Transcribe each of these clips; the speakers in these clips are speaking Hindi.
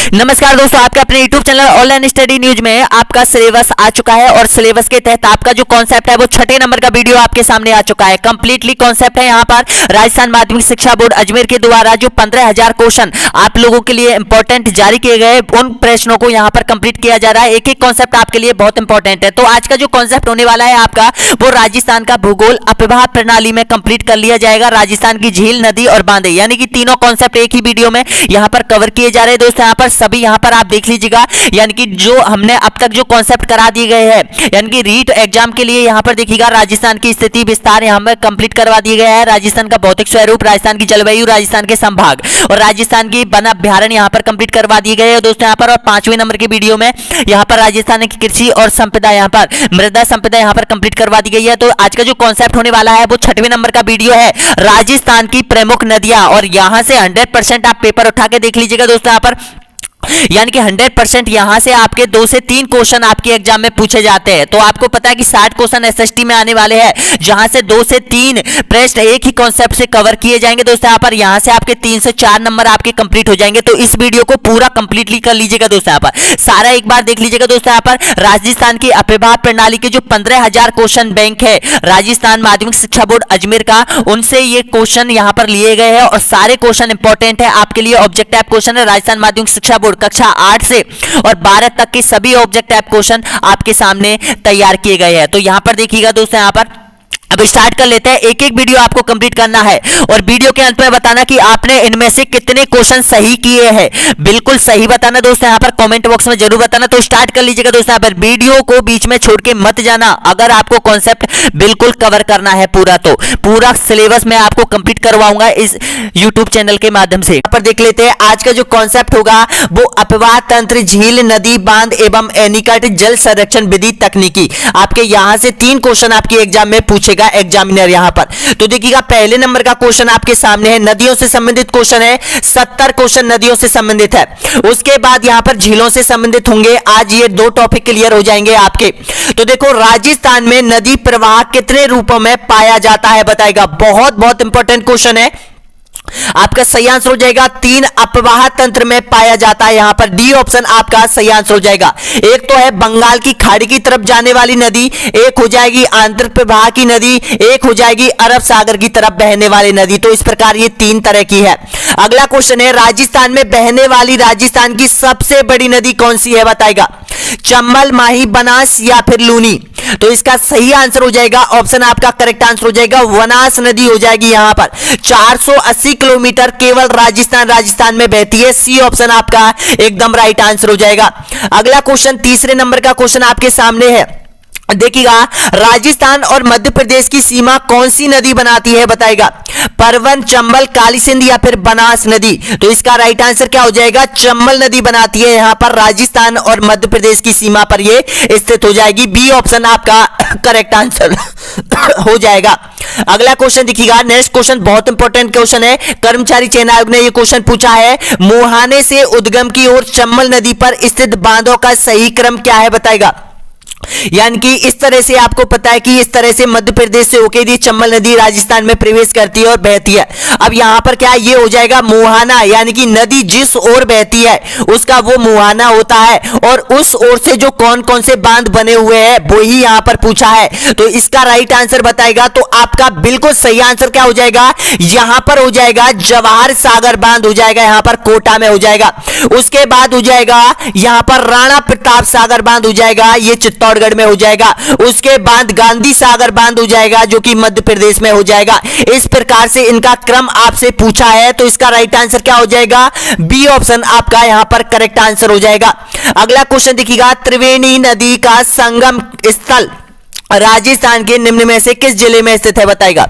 नमस्कार दोस्तों, आपके अपने YouTube channel online study news में आपका सिलेबस आ चुका है और सिलेबस के तहत आपका जो कॉन्सेप्ट है वो छठे नंबर का वीडियो आपके सामने आ चुका है। कंप्लीटली कॉन्सेप्ट है। यहाँ पर राजस्थान माध्यमिक शिक्षा बोर्ड अजमेर के द्वारा जो 15,000 क्वेश्चन आप लोगों के लिए इंपॉर्टेंट जारी किए गए, उन प्रश्नों को यहाँ पर कंप्लीट किया जा रहा है। एक एक कॉन्सेप्ट आपके लिए बहुत इंपॉर्टेंट है। तो आज का जो कॉन्सेप्ट होने वाला है आपका, वो राजस्थान का भूगोल अपवाह प्रणाली में कंप्लीट कर लिया जाएगा। राजस्थान की झील, नदी और बांधे, यानी कि तीनों कॉन्सेप्ट एक ही वीडियो में यहाँ पर कवर किए जा रहे हैं। दोस्तों यहाँ पर सभी यहाँ पर आप देख लीजिएगा, यानी कि जो हमने अब तक जो कॉन्सेप्ट करा दिए गए हैं, यानी कि रीट एग्जाम के लिए यहाँ पर देखिएगा राजस्थान की स्थिति विस्तार यहाँ पर कंप्लीट करवा दिया गया है। राजस्थान का भौतिक स्वरूप, राजस्थान की जलवायु, राजस्थान के संभाग और राजस्थान की वन अभ्यारण्य यहाँ पर कंप्लीट करवा दिए गए हैं दोस्तों यहाँ पर। और 5वें नंबर के वीडियो में यहाँ पर राजस्थान की कृषि और संपदा, यहाँ पर मृदा संपदा यहाँ पर कंप्लीट करवा दी गई है। तो आज का जो कॉन्सेप्ट होने वाला है वो 6वें नंबर का वीडियो है, राजस्थान की प्रमुख नदियां। और यहाँ से 100% आप पेपर उठा के देख लीजिएगा दोस्तों यहाँ पर, यानी कि 100% यहां से आपके 2 से 3 क्वेश्चन आपके एग्जाम में पूछे जाते हैं। तो आपको पता है कि 60 क्वेश्चन एसएसटी में आने वाले हैं, जहां से 2 से 3 प्रश्न एक ही कॉन्सेप्ट से कवर किए जाएंगे दोस्तों यहाँ पर। यहां से आपके 3 से 4 नंबर आपके कंप्लीट हो जाएंगे। तो इस वीडियो को पूरा कंप्लीटली कर लीजिएगा दोस्तों यहाँ पर, सारा एक बार देख लीजिएगा दोस्तों यहाँ पर। राजस्थान की अपवाह प्रणाली के जो 15,000 क्वेश्चन बैंक है राजस्थान माध्यमिक शिक्षा बोर्ड अजमेर का, उनसे ये क्वेश्चन यहाँ पर लिए गए हैं और सारे क्वेश्चन इंपॉर्टेंट है आपके लिए। ऑब्जेक्ट टाइप क्वेश्चन है। राजस्थान माध्यमिक शिक्षा बोर्ड कक्षा 8 से और 12 तक के सभी ऑब्जेक्ट टाइप क्वेश्चन आपके सामने तैयार किए गए हैं। तो यहां पर देखिएगा दोस्तों यहाँ पर, अब स्टार्ट कर लेते हैं। एक एक वीडियो आपको कंप्लीट करना है और वीडियो के अंत में बताना कि आपने इनमें से कितने क्वेश्चन सही किए हैं। बिल्कुल सही बताना दोस्तों यहाँ पर, कमेंट बॉक्स में जरूर बताना। तो स्टार्ट कर लीजिएगा दोस्तों यहाँ पर, वीडियो को बीच में छोड़ के मत जाना। अगर आपको कॉन्सेप्ट बिल्कुल कवर करना है पूरा, तो पूरा सिलेबस मैं आपको कंप्लीट करवाऊंगा इस यूट्यूब चैनल के माध्यम से। यहाँ पर देख लेते हैं आज का जो कॉन्सेप्ट होगा वो अपवाह तंत्र, झील, नदी, बांध एवं एनीकट जल संरक्षण विधि तकनीकी। आपके यहाँ से 3 क्वेश्चन आपके एग्जाम में पूछेगा एग्जामिनर यहाँ पर। तो देखिएगा पहले नंबर का क्वेश्चन आपके सामने है, नदियों से संबंधित क्वेश्चन है। 70 क्वेश्चन नदियों से संबंधित है। उसके बाद यहाँ पर झीलों से संबंधित होंगे। आज ये 2 टॉपिक क्लियर हो जाएंगे आपके। तो देखो, राजस्थान में नदी प्रवाह कितने रूपों में पाया जाता है बताएगा। बहुत बहुत इंपॉर्टेंट क्वेश्चन है। आपका सही आंसर हो जाएगा 3 अपवाह तंत्र में पाया जाता है। यहां पर डी ऑप्शन आपका सही आंसर हो जाएगा। एक तो है बंगाल की खाड़ी की तरफ जाने वाली नदी, एक हो जाएगी आंतरिक प्रवाह की नदी, एक हो जाएगी अरब सागर की तरफ बहने वाली नदी। तो इस प्रकार ये 3 तरह की है। अगला क्वेश्चन है, राजस्थान में बहने वाली राजस्थान की सबसे बड़ी नदी कौन सी है बताएगा। चंबल, माही, बनास या फिर लूनी। तो इसका सही आंसर हो जाएगा, ऑप्शन आपका करेक्ट आंसर हो जाएगा, वनास नदी हो जाएगी। यहां पर 480 किलोमीटर केवल राजस्थान में बहती है। सी ऑप्शन आपका एकदम राइट आंसर हो जाएगा। अगला क्वेश्चन, तीसरे नंबर का क्वेश्चन आपके सामने है। देखिएगा, राजस्थान और मध्य प्रदेश की सीमा कौन सी नदी बनाती है बताएगा। परवन, चंबल, काली सिंध या फिर बनास नदी। तो इसका राइट आंसर क्या हो जाएगा, चंबल नदी बनाती है यहां पर राजस्थान और मध्य प्रदेश की सीमा पर ये स्थित हो जाएगी। बी ऑप्शन आपका करेक्ट आंसर हो जाएगा। अगला क्वेश्चन देखिएगा, नेक्स्ट क्वेश्चन बहुत इंपॉर्टेंट क्वेश्चन है। कर्मचारी चयन आयोग ने यह क्वेश्चन पूछा है, मुहाने से उद्गम की ओर चंबल नदी पर स्थित बांधों का सही क्रम क्या है बताएगा। यानी कि इस तरह से आपको पता है कि इस तरह से मध्य प्रदेश से होकर ये चंबल नदी राजस्थान में प्रवेश करती है और बहती है। अब यहां पर क्या ये हो जाएगा मुहाना, यानी कि नदी जिस ओर बहती है उसका वो मुहाना होता है। और उस ओर से जो कौन कौन से बांध बने हुए हैं वो ही यहां पर पूछा है। तो इसका राइट आंसर बताएगा। तो आपका बिल्कुल सही आंसर क्या हो जाएगा, यहां पर हो जाएगा जवाहर सागर बांध हो जाएगा, यहां पर कोटा में हो जाएगा। उसके बाद हो जाएगा यहां पर राणा प्रताप सागर बांध हो जाएगा, ये चित्तौड़गढ़ में हो जाएगा। उसके बाद गांधी सागर बांध हो जाएगा जो कि मध्य प्रदेश में हो जाएगा। इस प्रकार से इनका क्रम आपसे पूछा है। तो इसका राइट आंसर क्या हो जाएगा, बी ऑप्शन आपका यहां पर करेक्ट आंसर हो जाएगा। अगला क्वेश्चन देखिएगा, त्रिवेणी नदी का संगम स्थल राजस्थान के निम्न में से किस जिले में स्थित है बताएगा।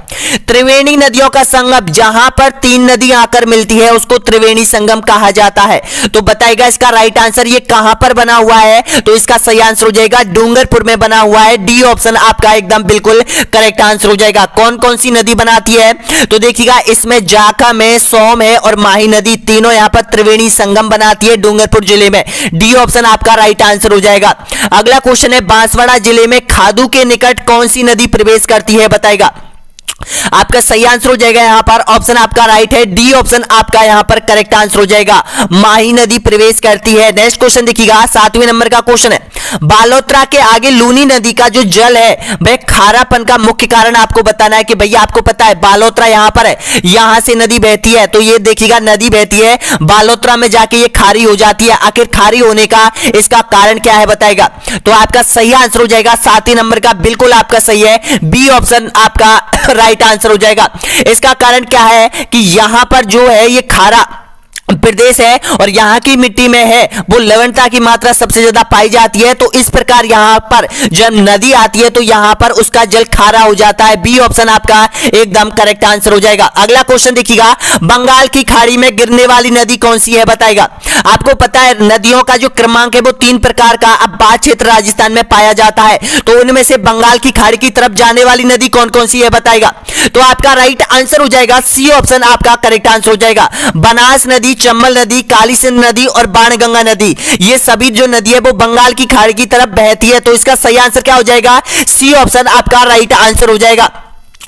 त्रिवेणी नदियों का संगम, जहां पर 3 नदियां आकर मिलती है उसको त्रिवेणी संगम कहा जाता है। तो बताएगा इसका राइट आंसर ये कहां पर बना हुआ है। तो इसका सही आंसर हो जाएगा डूंगरपुर में बना हुआ है। डी ऑप्शन आपका एकदम बिल्कुल करेक्ट आंसर हो जाएगा। कौन कौन सी नदी बनाती है तो देखिएगा, इसमें जाखा में, सोम है और माही नदी, तीनों यहां पर त्रिवेणी संगम बनाती है डूंगरपुर जिले में। डी ऑप्शन आपका राइट आंसर हो जाएगा। अगला क्वेश्चन है, बांसवाड़ा जिले में खादू के निकट कौन सी नदी प्रवेश करती है बताएगा। आपका सही आंसर हो जाएगा यहाँ पर ऑप्शन आपका राइट है, डी ऑप्शन आपका यहाँ पर करेक्ट आंसर हो जाएगा। माही नदी प्रवेश करती है। नेक्स्ट क्वेश्चन देखिएगा, 7वें नंबर का क्वेश्चन है, बालोतरा के आगे लूनी नदी का जो जल है वह खारापन का मुख्य कारण आपको बताना है कि भैया आपको पता है बालोतरा यहाँ पर है, यहां से नदी बहती है, तो ये देखिएगा नदी बहती है बालोतरा में जाके ये खारी हो जाती है, आखिर खारी होने का इसका कारण क्या है बताएगा। तो आपका सही आंसर हो जाएगा 7वें नंबर का, बिल्कुल आपका सही है, बी ऑप्शन आपका राइट आंसर हो जाएगा। इसका कारण क्या है कि यहां पर जो है ये खारा प्रदेश है और यहां की मिट्टी में है वो लवणता की मात्रा सबसे ज्यादा पाई जाती है, तो इस प्रकार यहां पर जब नदी आती है तो यहां पर उसका जल खारा हो जाता है। बी ऑप्शन आपका एकदम करेक्ट आंसर हो जाएगा। अगला क्वेश्चन देखिएगा, बंगाल की खाड़ी में गिरने वाली नदी कौन सी है बताएगा। आपको पता है नदियों का जो क्रमांक है वो 3 प्रकार का अब बाढ़ क्षेत्र राजस्थान में पाया जाता है, तो उनमें से बंगाल की खाड़ी की तरफ जाने वाली नदी कौन कौन सी है बताएगा। तो आपका राइट आंसर हो जाएगा सी ऑप्शन आपका करेक्ट आंसर हो जाएगा। बनास नदी, चंबल नदी, काली सिंध नदी और बाणगंगा नदी, ये सभी जो नदी है वो बंगाल की खाड़ी की तरफ बहती है, तो इसका सही आंसर क्या हो जाएगा, सी ऑप्शन आपका राइट आंसर हो जाएगा।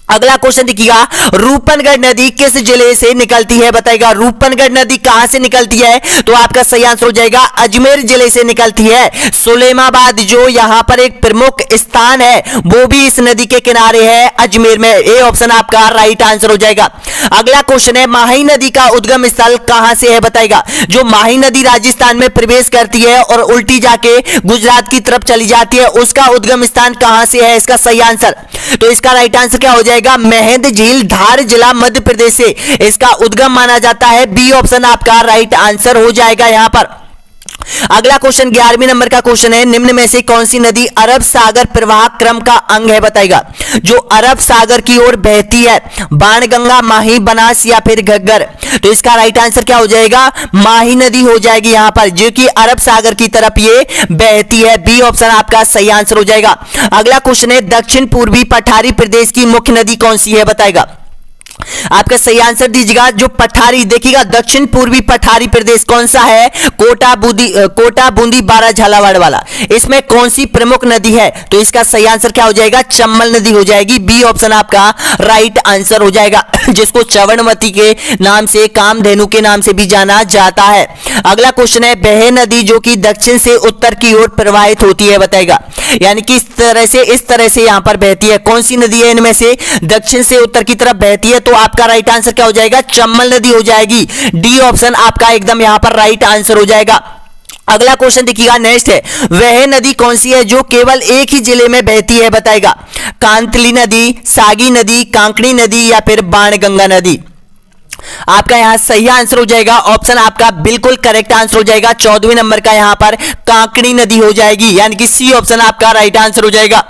अगला क्वेश्चन देखिएगा, रूपनगढ़ नदी किस जिले से निकलती है बताएगा। रूपनगढ़ नदी कहां से निकलती है, तो आपका सही आंसर हो जाएगा अजमेर जिले से निकलती है। सुलेमाबाद जो यहां पर एक प्रमुख स्थान है वो भी इस नदी के किनारे है अजमेर में, ए ऑप्शन आपका राइट आंसर हो जाएगा। अगला क्वेश्चन है, माही नदी का उद्गम स्थल कहां से है बताएगा। जो माही नदी राजस्थान में प्रवेश करती है और उल्टी जाके गुजरात की तरफ चली जाती है, उसका उद्गम स्थान कहां से है, इसका सही आंसर। तो इसका राइट आंसर क्या हो जाएगा, मेहंद झील, धार जिला, मध्य प्रदेश से इसका उद्गम माना जाता है। बी ऑप्शन आपका राइट आंसर हो जाएगा यहां पर। अगला क्वेश्चन 11वें नंबर का क्वेश्चन है, निम्न में से कौन सी नदी अरब सागर प्रवाह क्रम का अंग है बताएगा। जो अरब सागर की ओर बहती है, बाणगंगा, माही, बनास या फिर घग्गर, तो इसका राइट आंसर क्या हो जाएगा, माही नदी हो जाएगी यहां पर, जो कि अरब सागर की तरफ ये बहती है। बी ऑप्शन आपका सही आंसर हो जाएगा। अगला क्वेश्चन है, दक्षिण पूर्वी पठारी प्रदेश की मुख्य नदी कौन सी है बताएगा। आपका सही आंसर दीजिएगा। जो पठारी देखिएगा, दक्षिण पूर्वी पठारी प्रदेश कौन सा है, कोटा बूंदी बारा झालावाड़ वाला, इसमें कौन सी प्रमुख नदी है, तो इसका सही आंसर क्या हो जाएगा, चंबल नदी हो जाएगी। बी ऑप्शन आपका राइट आंसर हो जाएगा, जिसको चवणवती के नाम से, कामधेनु के नाम से भी जाना जाता है। अगला क्वेश्चन है, बह नदी जो कि दक्षिण से उत्तर की ओर प्रवाहित होती है बताएगा। यानी कि इस तरह से यहां पर बहती है, कौन सी नदी है इनमें से दक्षिण से उत्तर की तरफ बहती है, तो आपका राइट आंसर क्या हो जाएगा, चंबल नदी हो जाएगी। डी ऑप्शन आपका एकदम यहां पर राइट आंसर हो जाएगा। अगला क्वेश्चन देखिएगा, नेक्स्ट है, वह नदी कौन सी है जो केवल एक ही जिले में बहती है बताएगा। कांतली नदी, सागी नदी, कांकड़ी नदी या फिर बाणगंगा नदी। आपका यहां सही आंसर हो जाएगा, ऑप्शन आपका बिल्कुल करेक्ट आंसर हो जाएगा। 14वें नंबर का यहां पर कांकड़ी नदी हो जाएगी, यानी कि सी ऑप्शन आपका राइट आंसर हो जाएगा।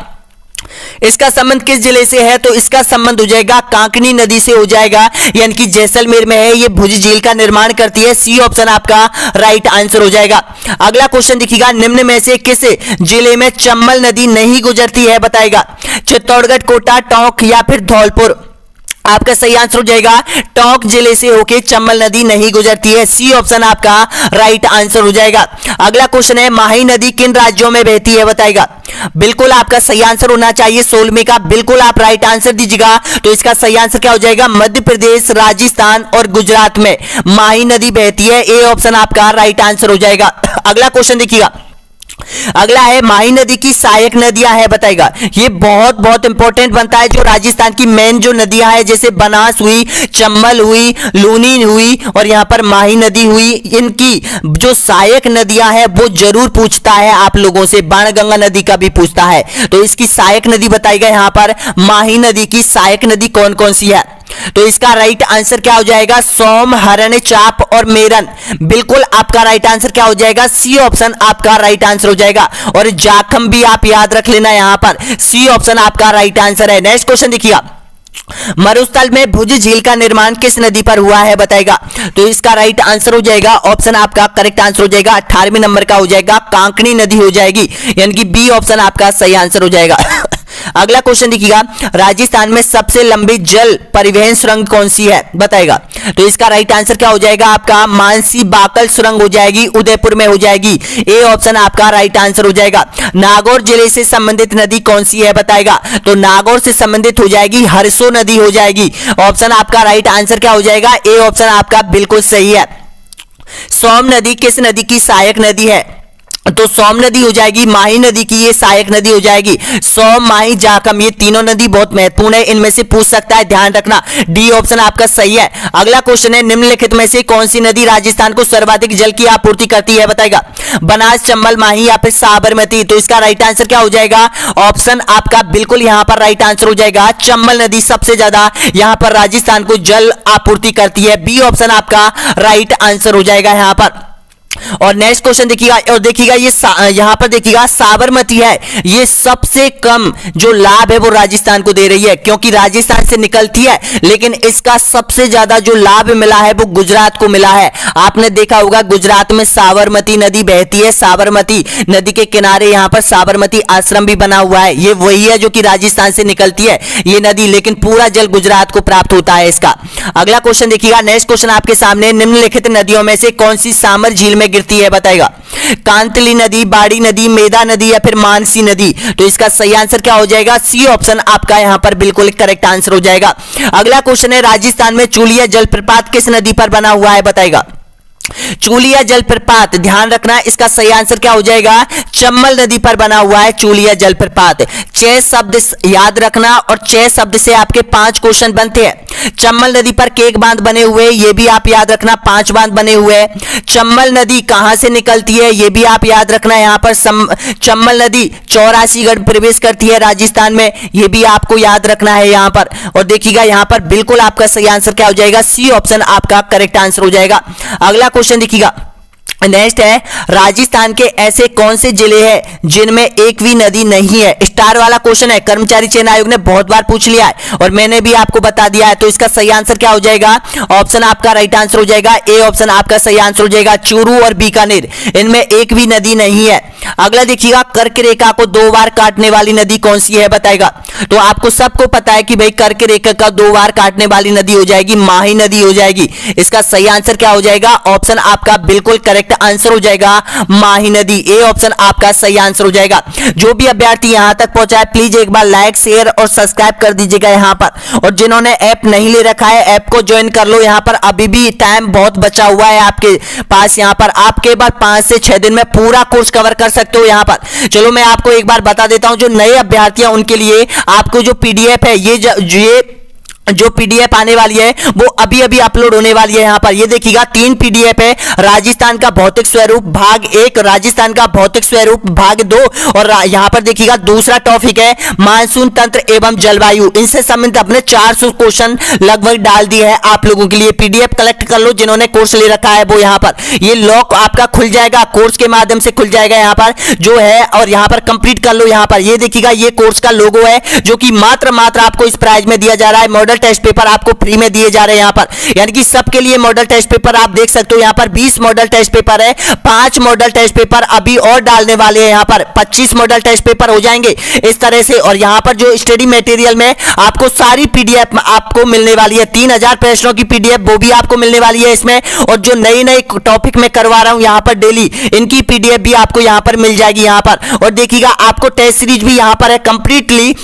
इसका संबंध किस जिले से है, तो इसका संबंध हो जाएगा कांकनी नदी से हो जाएगा, यानी कि जैसलमेर में है, ये भुज झील का निर्माण करती है। सी ऑप्शन आपका राइट आंसर हो जाएगा। अगला क्वेश्चन देखिएगा, निम्न में से किस जिले में चंबल नदी नहीं गुजरती है बताएगा। चित्तौड़गढ़, कोटा, टोंक या फिर धौलपुर। आपका सही आंसर हो जाएगा, टोंक जिले से होके चंबल नदी नहीं गुजरती है। सी ऑप्शन आपका राइट आंसर हो जाएगा। अगला क्वेश्चन है, माही नदी किन राज्यों में बहती है बताएगा। बिल्कुल आपका सही आंसर होना चाहिए 16वें का, बिल्कुल आप राइट आंसर दीजिएगा। तो इसका सही आंसर क्या हो जाएगा, मध्य प्रदेश, राजस्थान और गुजरात में माही नदी बहती है। ए ऑप्शन आपका राइट आंसर हो जाएगा। अगला क्वेश्चन देखिएगा, अगला है, माही नदी की सहायक नदियां है बताएगा। ये बहुत इंपॉर्टेंट बनता है, जो राजस्थान की मेन जो नदियां है, जैसे बनास हुई, चंबल हुई, लूनी हुई और यहां पर माही नदी हुई, इनकी जो सहायक नदियां है वो जरूर पूछता है आप लोगों से। बाणगंगा नदी का भी पूछता है, तो इसकी सहायक नदी बताएगा यहां पर। माही नदी की सहायक नदी कौन कौन सी है, तो इसका राइट आंसर क्या हो जाएगा, सोम, हरण, चाप और मेरन। बिल्कुल आपका राइट आंसर क्या हो जाएगा, सी ऑप्शन आपका राइट आंसर हो जाएगा। और जाखम भी आप याद रख लेना, यहां पर सी ऑप्शन आपका राइट आंसर है। नेक्स्ट क्वेश्चन देखिएगा, मरुस्थल में भुज झील का निर्माण किस नदी पर हुआ है बताएगा। तो इसका राइट आंसर हो जाएगा, ऑप्शन आपका करेक्ट आंसर हो जाएगा, 18वें नंबर का हो जाएगा, कांकड़ी नदी हो जाएगी, यानी कि बी ऑप्शन आपका सही आंसर हो जाएगा। अगला क्वेश्चन देखिएगा, राजस्थान में सबसे लंबी जल परिवहन सुरंग कौन सी है बताएगा। तो इसका राइट आंसर क्या हो जाएगा आपका, मानसी बाकल सुरंग हो जाएगी, उदयपुर में हो जाएगी। ए ऑप्शन आपका राइट आंसर हो जाएगा। नागौर जिले से संबंधित नदी कौन सी है बताएगा। तो नागौर से संबंधित हो जाएगी हरसो नदी हो जाएगी। ऑप्शन आपका राइट आंसर क्या हो जाएगा, ए ऑप्शन आपका बिल्कुल सही है। सोम नदी किस नदी की सहायक नदी है। तो सोम नदी हो जाएगी माही नदी की ये सहायक नदी हो जाएगी। सोम, माही, जाखम ये तीनों नदी बहुत महत्वपूर्ण है, इनमें से पूछ सकता है, ध्यान रखना। डी ऑप्शन आपका सही है। अगला क्वेश्चन है, निम्नलिखित में से कौन सी नदी राजस्थान को सर्वाधिक जल की आपूर्ति करती है बताएगा। बनास, चंबल, माही या फिर साबरमती। तो इसका राइट आंसर क्या हो जाएगा, ऑप्शन आपका बिल्कुल यहां पर राइट आंसर हो जाएगा। चंबल नदी सबसे ज्यादा यहां पर राजस्थान को जल आपूर्ति करती है। बी ऑप्शन आपका राइट आंसर हो जाएगा यहां पर। और नेक्स्ट क्वेश्चन देखिएगा, और देखिएगा ये यहां पर देखिएगा साबरमती है, ये सबसे कम जो लाभ है वो राजस्थान को दे रही है, क्योंकि राजस्थान से निकलती है, लेकिन इसका सबसे ज्यादा जो लाभ मिला है वो गुजरात को मिला है। आपने देखा होगा गुजरात में साबरमती नदी बहती है, साबरमती नदी के किनारे यहां पर साबरमती आश्रम भी बना हुआ है। ये वही है जो कि राजस्थान से निकलती है ये नदी, लेकिन पूरा जल गुजरात को प्राप्त होता है इसका। अगला क्वेश्चन देखिएगा, नेक्स्ट क्वेश्चन आपके सामने, निम्नलिखित नदियों में से कौन सी सामर झील में गिरती है बताएगा। कांतली नदी, बाड़ी नदी, मेदा नदी या फिर मानसी नदी। तो इसका सही आंसर क्या हो जाएगा, सी ऑप्शन आपका यहां पर बिल्कुल करेक्ट आंसर हो जाएगा। अगला क्वेश्चन है, राजस्थान में चूलिया जलप्रपात किस नदी पर बना हुआ है बताएगा। चूलिया जलप्रपात, ध्यान रखना इसका सही आंसर क्या हो जाएगा, चंबल नदी पर बना हुआ है चूलिया जलप्रपात। 6 शब्द याद रखना और 6 शब्द से आपके 5 क्वेश्चन बनते हैं। चंबल नदी पर केक बांध बने हुए, ये भी आप याद रखना, 5 बांध बने हुए हैं। चंबल नदी कहां से निकलती है, ये भी आप याद रखना। यहां पर चंबल नदी 84गढ़ प्रवेश करती है राजस्थान में, ये भी आपको याद रखना है यहां पर। और देखिएगा यहां पर बिल्कुल आपका सही आंसर क्या हो जाएगा, सी ऑप्शन आपका करेक्ट आंसर हो जाएगा। अगला क्वेश्चन देखिएगा, नेक्स्ट है, राजस्थान के ऐसे कौन से जिले हैं जिनमें एक भी नदी नहीं है। स्टार वाला क्वेश्चन है, कर्मचारी चयन आयोग ने बहुत बार पूछ लिया है और मैंने भी आपको बता दिया है। तो इसका सही आंसर क्या हो जाएगा, ऑप्शन आपका राइट आंसर हो जाएगा, ए ऑप्शन आपका सही आंसर हो जाएगा। चूरू और बीकानेर, इनमें एक भी नदी नहीं है। अगला देखिएगा, कर्क रेखा को 2 बार काटने वाली नदी कौन सी है बताएगा। तो आपको सबको पता है कि भाई कर्क रेखा का 2 बार काटने वाली नदी हो जाएगी माही नदी हो जाएगी। इसका सही आंसर क्या हो जाएगा, ऑप्शन आपका बिल्कुल करेक्ट आंसर हो जाएगा माही नदी। ए ऑप्शन आपका सही आंसर हो जाएगा। जो भी अभ्यर्थी यहां तक पहुंचा है प्लीज एक बार लाइक, शेयर और सब्सक्राइब कर दीजिएगा यहां पर। और जिन्होंने ऐप नहीं ले रखा है ऐप को ज्वाइन कर लो, यहां पर अभी भी टाइम बहुत बचा हुआ है आपके पास। यहां पर आप केवल 5 से 6 दिन में पूरा कोर्स कवर कर सकते हो यहां पर। चलो मैं आपको एक बार बता देता हूं, जो नए अभ्यर्थी हैं उनके लिए आपको जो पीडीएफ है, ये जो पीडीएफ आने वाली है वो अभी अभी अपलोड होने वाली है। यहां पर ये देखिएगा 3 पीडीएफ है, राजस्थान का भौतिक स्वरूप भाग 1, राजस्थान का भौतिक स्वरूप भाग 2 और यहां पर देखिएगा दूसरा टॉपिक है मानसून तंत्र एवं जलवायु। इनसे संबंधित अपने 400 क्वेश्चन लगभग डाल दिए हैं आप लोगों के लिए। पीडीएफ कलेक्ट कर लो, जिन्होंने कोर्स ले रखा है वो यहां पर ये लॉक आपका खुल जाएगा, कोर्स के माध्यम से खुल जाएगा यहां पर जो है, और यहां पर कंप्लीट कर लो। यहां पर ये देखिएगा ये कोर्स का लोगो है जो कि मात्र आपको इस प्राइज में दिया जा रहा है। मॉडल टेस्ट पेपर आपको फ्री में दिए जा रहे हैं यहां पर, यानी कि सबके लिए मॉडल टेस्ट पेपर आप देख सकते हो। यहां पर 20 मॉडल टेस्ट पेपर है, 5 मॉडल टेस्ट पेपर अभी और डालने वाले हैं। यहां पर 25 मॉडल टेस्ट पेपर हो जाएंगे इस तरह से। और यहां पर जो स्टडी मटेरियल में आपको सारी पीडीएफ आपको मिलने वाली है, 3000 प्रश्नों की पीडीएफ वो भी आपको मिलने वाली है इसमें। और जो नई नई टॉपिक में करवा रहा हूं यहां पर डेली, इनकी पीडीएफ भी आपको यहां पर मिल जाएगी यहां पर। और देखिएगा आपको टेस्ट सीरीज भी यहां पर है, कंप्लीटली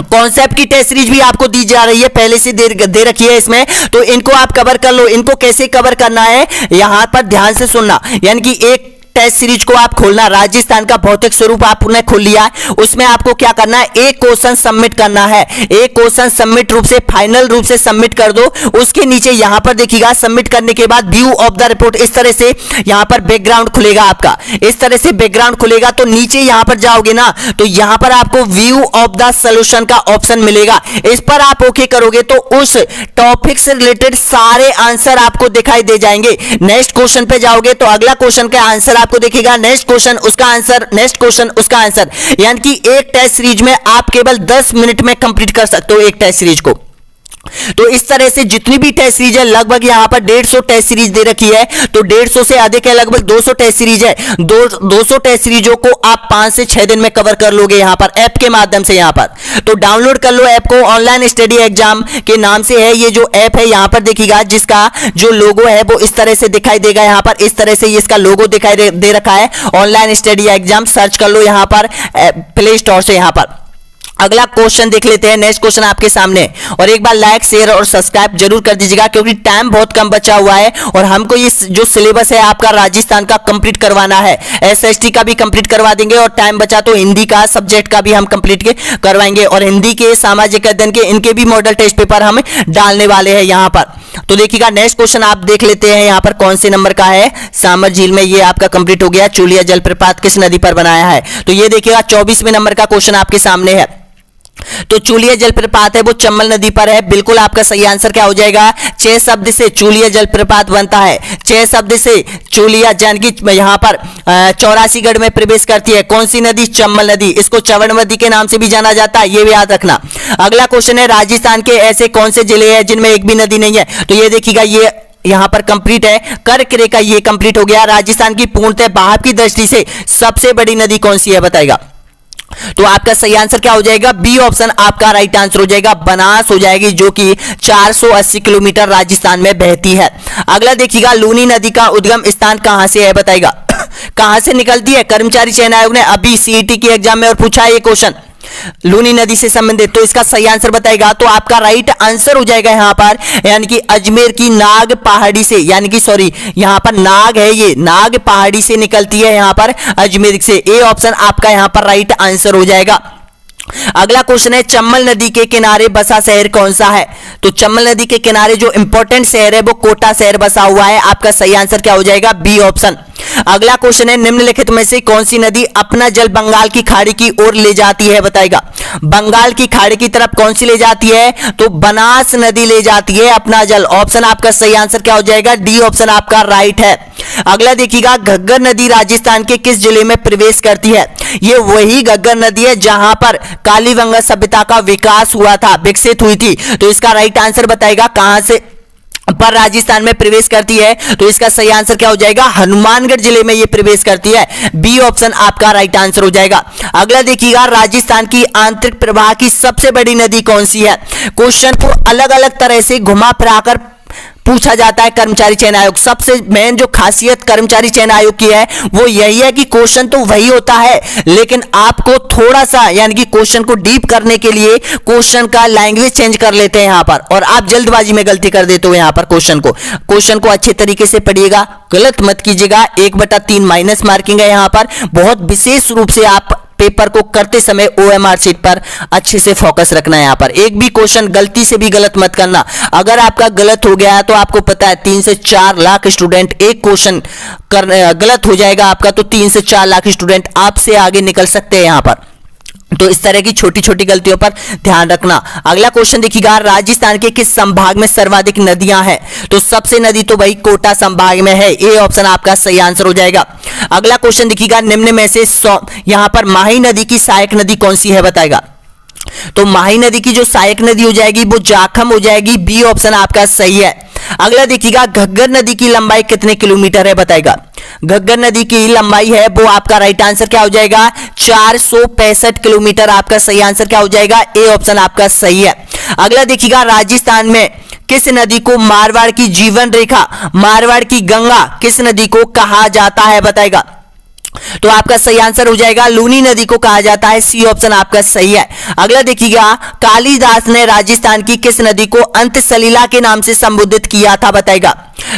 कॉन्सेप्ट की टेस्ट सीरीज भी आपको दी जा रही है, पहले से दे रखी है इसमें। तो इनको आप कवर कर लो। इनको कैसे कवर करना है यहां पर ध्यान से सुनना, यानी कि एक टेस्ट सीरीज को आप खोलना, राजस्थान का भौतिक स्वरूप आपने खोल लिया है, उसमें आपको क्या करना है, एक क्वेश्चन सबमिट करना है। एक क्वेश्चन सबमिट रूप से फाइनल रूप से सबमिट कर दो। उसके नीचे यहां पर देखिएगा सबमिट करने के बाद व्यू ऑफ द रिपोर्ट, इस तरह से यहां पर बैकग्राउंड खुलेगा आपका, इस तरह से बैकग्राउंड खुलेगा। तो नीचे यहां पर जाओगे ना तो यहां पर आपको व्यू ऑफ द सॉल्यूशन का ऑप्शन मिलेगा, इस पर आप ओके करोगे तो उस टॉपिक से रिलेटेड सारे आंसर आपको दिखाई दे जाएंगे। नेक्स्ट क्वेश्चन पे जाओगे तो अगला क्वेश्चन का आंसर आपको दिखेगा, नेक्स्ट क्वेश्चन उसका आंसर, नेक्स्ट क्वेश्चन उसका आंसर। यानी कि एक टेस्ट सीरीज में आप केवल 10 मिनट में कंप्लीट कर सकते हो एक टेस्ट सीरीज को। तो इस तरह से जितनी भी टेस्ट सीरीज है, लगभग यहां पर 150 टेस्ट सीरीज दे रखी है, तो 150 से अधिक है, लगभग 200 टेस्ट सीरीज है। 200 टेस्ट सीरीजों को आप 5 से 6 दिन में कवर कर लोगे यहां पर ऐप के माध्यम से। यहां पर तो डाउनलोड कर लो ऐप को, ऑनलाइन स्टडी एग्जाम के नाम से है ये जो ऐप है। यहां पर देखिएगा जिसका जो लोगो है वो इस तरह से दिखाई देगा, यहां पर इस तरह से इसका लोगो दिखाई दे रखा है, ऑनलाइन स्टडी एग्जाम। सर्च कर लो यहां पर प्ले स्टोर से। यहां पर अगला क्वेश्चन देख लेते हैं, नेक्स्ट क्वेश्चन आपके सामने। और एक बार लाइक शेयर और सब्सक्राइब जरूर कर दीजिएगा क्योंकि टाइम बहुत कम बचा हुआ है और हमको ये जो सिलेबस है आपका राजस्थान का कंप्लीट करवाना है। एसएसटी का भी कंप्लीट करवा देंगे और टाइम बचा तो हिंदी का सब्जेक्ट का भी हम कंप्लीट करवाएंगे और हिंदी के, सामाजिक अध्ययन के, इनके भी मॉडल टेस्ट पेपर हम डालने वाले हैं यहां पर। तो देखिएगा नेक्स्ट क्वेश्चन आप देख लेते हैं यहां पर कौन से नंबर का है। सामर झील में ये आपका कंप्लीट हो गया। चूलिया जलप्रपात किस नदी पर बनाया है? तो ये देखिएगा 24वें नंबर का क्वेश्चन आपके सामने है। तो चूलिया जलप्रपात है वो चम्बल नदी पर है। बिल्कुल आपका सही आंसर क्या हो जाएगा? 6 शब्द से चूलिया जलप्रपात बनता है। 6 शब्द से चूलिया जानकी यहां पर 84 गढ़ में प्रवेश करती है। कौन सी नदी? चम्बल नदी। इसको चवड़ नदी के नाम से भी जाना जाता है, ये भी याद रखना। अगला क्वेश्चन है राजस्थान के ऐसे कौन से जिले हैं जिनमें एक भी नदी नहीं है? तो ये देखिएगा ये यहां पर कंप्लीट है, कर्क रेखा ये कंप्लीट हो गया। राजस्थान की पूर्णतः बहाव की दृष्टि से सबसे बड़ी नदी कौन सी है बताएगा? तो आपका सही आंसर क्या हो जाएगा? बी ऑप्शन आपका राइट आंसर हो जाएगा, बनास हो जाएगी, जो कि 480 किलोमीटर राजस्थान में बहती है। अगला देखिएगा लूनी नदी का उद्गम स्थान कहां से है बताएगा? कहां से निकलती है? कर्मचारी चयन आयोग ने अभी सीईटी की एग्जाम में और पूछा है ये क्वेश्चन लूनी नदी से संबंधित। तो इसका सही आंसर बताएगा तो आपका राइट आंसर हो जाएगा यहां पर, यानी कि अजमेर की नाग पहाड़ी से, यानी कि सॉरी यहां पर नाग है, ये नाग पहाड़ी से निकलती है यहां पर अजमेर से। ए ऑप्शन आपका यहां पर राइट आंसर हो जाएगा। अगला क्वेश्चन है चम्बल नदी के किनारे बसा शहर कौन सा है? तो चम्बल नदी के किनारे जो इंपॉर्टेंट शहर है वो कोटा शहर बसा हुआ है। आपका सही आंसर क्या हो जाएगा? B option. अगला क्वेश्चन है निम्नलिखित में से कौन सी नदी अपना जल बंगाल की खाड़ी की ओर ले जाती है बताएगा? बंगाल की खाड़ी की तरफ कौन सी ले जाती है? तो बनास नदी ले जाती है अपना जल। ऑप्शन आपका सही आंसर क्या हो जाएगा? डी ऑप्शन आपका राइट है। अगला देखिएगा घग्गर नदी राजस्थान के किस जिले में प्रवेश करती है? ये वही घग्गर नदी है जहां पर कालीबंगा सभ्यता का विकास हुआ था, विकसित हुई थी। तो इसका राइट आंसर बताएगा कहां से पर राजस्थान में प्रवेश करती है? तो इसका सही आंसर क्या हो जाएगा? हनुमानगढ़ जिले में ये प्रवेश करती है। बी ऑप्शन आपका राइट आंसर हो जाएगा। अगला देखिएगा राजस्थान की आंतरिक प्रवाह की सबसे बड़ी नदी कौन सी है? क्वेश्चन को अलग अलग तरह से घुमा फिराकर पूछा जाता है कर्मचारी चयन आयोग। सबसे मेन जो खासियत कर्मचारी चयन आयोग की है वो यही है कि क्वेश्चन तो वही होता है, लेकिन आपको थोड़ा सा यानी कि क्वेश्चन को डीप करने के लिए क्वेश्चन का लैंग्वेज चेंज कर लेते हैं यहां पर, और आप जल्दबाजी में गलती कर देते हो यहां पर। क्वेश्चन को अच्छे तरीके से पढ़िएगा, गलत मत कीजिएगा। 1/3 माइनस मार्किंग है यहां पर। बहुत विशेष रूप से आप पेपर को करते समय ओएमआर शीट पर अच्छे से फोकस रखना है। यहां पर एक भी क्वेश्चन गलती से भी गलत मत करना। अगर आपका गलत हो गया तो आपको पता है 3 से 4 लाख स्टूडेंट, एक क्वेश्चन गलत हो जाएगा आपका तो 3 से 4 लाख स्टूडेंट आपसे आगे निकल सकते हैं यहां पर। तो इस तरह की छोटी छोटी गलतियों पर ध्यान रखना। अगला क्वेश्चन देखिएगा राजस्थान के किस संभाग में सर्वाधिक नदियां हैं? तो सबसे नदी तो भाई कोटा संभाग में है। ए ऑप्शन आपका सही आंसर हो जाएगा। अगला क्वेश्चन देखिएगा निम्न में से यहां पर माही नदी की सहायक नदी कौन सी है बताएगा? तो माही नदी की जो सहायक नदी हो जाएगी वो जाखम हो जाएगी। बी ऑप्शन आपका सही है। अगला देखिएगा घग्गर नदी की लंबाई कितने किलोमीटर है बताएगा? घग्गर नदी की लंबाई है वो आपका राइट आंसर क्या हो जाएगा? 465 किलोमीटर। आपका सही आंसर क्या हो जाएगा? ए ऑप्शन आपका सही है। अगला देखिएगा राजस्थान में किस नदी को मारवाड़ की जीवन रेखा, मारवाड़ की गंगा किस नदी को कहा जाता है बताएगा? तो आपका सही आंसर हो जाएगा लूनी नदी को कहा जाता है। सी ऑप्शन आपका सही है। अगला देखिएगा कालिदास ने राजस्थान की किस नदी को अंत सलीला के नाम से संबोधित किया था बताएगा?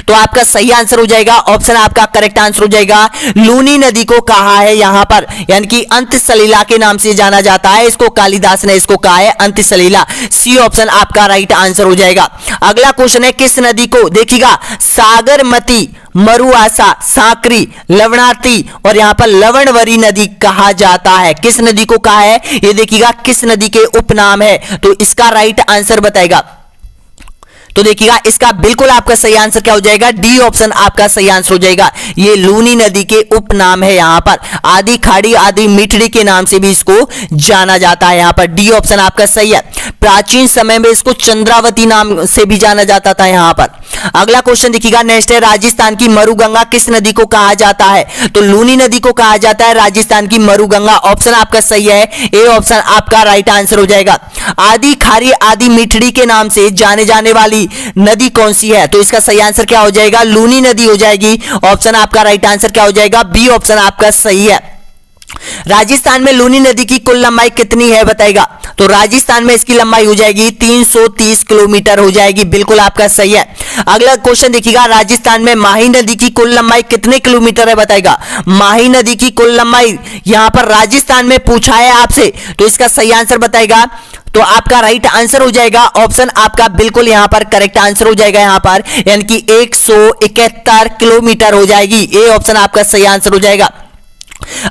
तो आपका सही आंसर हो जाएगा, ऑप्शन आपका करेक्ट आंसर हो जाएगा, लूनी नदी को कहा है यहां पर, यानी कि अंत सलीला के नाम से जाना जाता है इसको। कालिदास ने इसको कहा है अंत सलीला। सी ऑप्शन आपका राइट आंसर हो जाएगा। अगला क्वेश्चन है किस नदी को देखिएगा सागरमती, मरुआसा, सांकरी, लवणार्थी और यहां पर लवणवरी नदी कहा जाता है? किस नदी को कहा है ये देखिएगा किस नदी के उपनाम है? तो इसका राइट आंसर बताएगा। तो देखिएगा इसका बिल्कुल आपका सही आंसर क्या हो जाएगा, डी ऑप्शन आपका सही आंसर हो जाएगा। ये लूनी नदी के उपनाम है, यहां पर आदि खाड़ी आदि मीठड़ी के नाम से भी इसको जाना जाता है। यहां पर डी ऑप्शन आपका सही है। प्राचीन समय में इसको चंद्रावती नाम से भी जाना जाता था यहां पर। अगला क्वेश्चन देखिएगा नेक्स्ट है, राजस्थान की मरुगंगा किस नदी को कहा जाता है? तो लूनी नदी को कहा जाता है राजस्थान की मरुगंगा। ऑप्शन आपका सही है, ए ऑप्शन आपका राइट आंसर हो जाएगा। आदि खाड़ी आदि मीठड़ी के नाम से जाने जाने वाली नदी कौन सी है? तो इसका सही आंसर क्या हो जाएगा, लूनी नदी हो जाएगी। ऑप्शन आपका राइट आंसर क्या हो जाएगा, बी ऑप्शन आपका सही है। राजस्थान में लूनी नदी की कुल लंबाई कितनी है बताएगा? तो राजस्थान में इसकी लंबाई हो जाएगी 330 किलोमीटर हो जाएगी, बिल्कुल आपका सही है। अगला क्वेश्चन देखिएगा, राजस्थान में माही नदी की कुल लंबाई कितने किलोमीटर है बताएगा? माही नदी की कुल लंबाई यहां पर राजस्थान में पूछा है आपसे, तो इसका सही आंसर बताएगा। तो आपका राइट आंसर हो जाएगा ऑप्शन आपका बिल्कुल यहां पर करेक्ट आंसर हो जाएगा यहां पर, यानी कि 171 किलोमीटर हो जाएगी। ए ऑप्शन आपका सही आंसर हो जाएगा।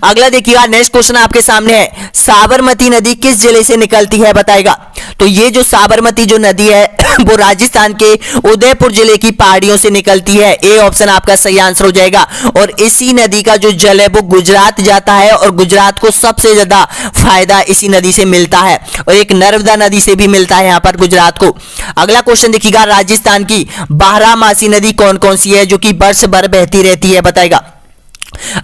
अगला देखिएगा नेक्स्ट क्वेश्चन आपके सामने है, साबरमती नदी किस जिले से निकलती है बताएगा? तो ये जो साबरमती जो नदी है वो राजस्थान के उदयपुर जिले की पहाड़ियों से निकलती है। ए ऑप्शन आपका सही आंसर हो जाएगा। और इसी नदी का जो जल है वो गुजरात जाता है और गुजरात को सबसे ज्यादा फायदा इसी नदी से मिलता है, और एक नर्मदा नदी से भी मिलता है यहाँ पर गुजरात को। अगला क्वेश्चन देखिएगा, राजस्थान की बारहमासी नदी कौन कौन सी है जो कि वर्ष भर बहती रहती है बताएगा?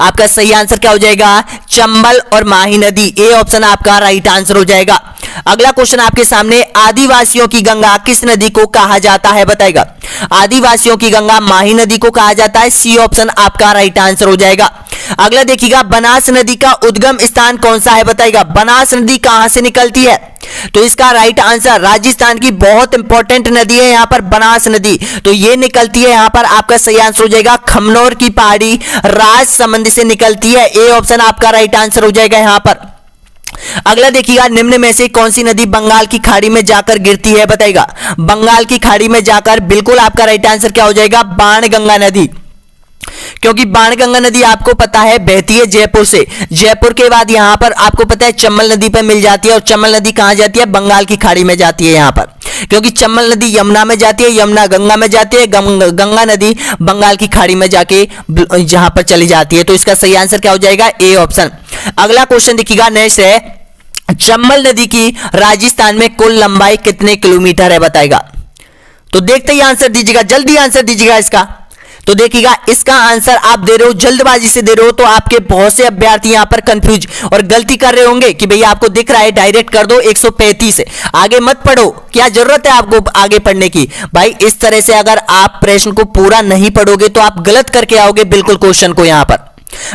आपका सही आंसर क्या हो जाएगा, चंबल और माही नदी। ए ऑप्शन आपका राइट आंसर हो जाएगा। अगला क्वेश्चन आपके सामने, आदिवासियों की गंगा किस नदी को कहा जाता है बताएगा? आदिवासियों की गंगा माही नदी को कहा जाता है। सी ऑप्शन आपका राइट आंसर हो जाएगा। अगला देखिएगा, बनास नदी का उद्गम स्थान कौन सा है बताएगा? बनास नदी कहां से निकलती है? तो इसका राइट आंसर, राजस्थान की बहुत इंपॉर्टेंट नदी है यहां पर बनास नदी, तो ये निकलती है यहां पर आपका सही आंसर हो जाएगा खमनोर की पहाड़ी राजसमंद से निकलती है। ए ऑप्शन आपका राइट आंसर हो जाएगा यहां पर। अगला देखिएगा, निम्न में से कौन सी नदी बंगाल की खाड़ी में जाकर गिरती है बताएगा? बंगाल की खाड़ी में जाकर, बिल्कुल आपका राइट आंसर क्या हो जाएगा, बाणगंगा नदी। क्योंकि बाणगंगा नदी आपको पता है बहती है जयपुर से, जयपुर के बाद यहां पर आपको पता है चंबल नदी पर मिल जाती है, और चंबल नदी कहां जाती है, बंगाल की खाड़ी में जाती है यहां पर। क्योंकि चंबल नदी यमुना में जाती है, यमुना गंगा में जाती है, गंगा नदी बंगाल की खाड़ी में जाके जहां पर चली जाती है। तो इसका सही आंसर क्या हो जाएगा, ए ऑप्शन। अगला क्वेश्चन देखिएगा नेक्स्ट है, चंबल नदी की राजस्थान में कुल लंबाई कितने किलोमीटर है बताएगा? तो देखते ही आंसर दीजिएगा, जल्दी आंसर दीजिएगा इसका। तो देखिएगा इसका आंसर आप दे रहे हो जल्दबाजी से दे रहे हो, तो आपके बहुत से अभ्यर्थी यहां पर कंफ्यूज और गलती कर रहे होंगे कि भैया आपको दिख रहा है डायरेक्ट कर दो 135 है, आगे मत पढ़ो, क्या जरूरत है आपको आगे पढ़ने की? भाई इस तरह से अगर आप प्रश्न को पूरा नहीं पढ़ोगे तो आप गलत करके आओगे बिल्कुल क्वेश्चन को। यहां पर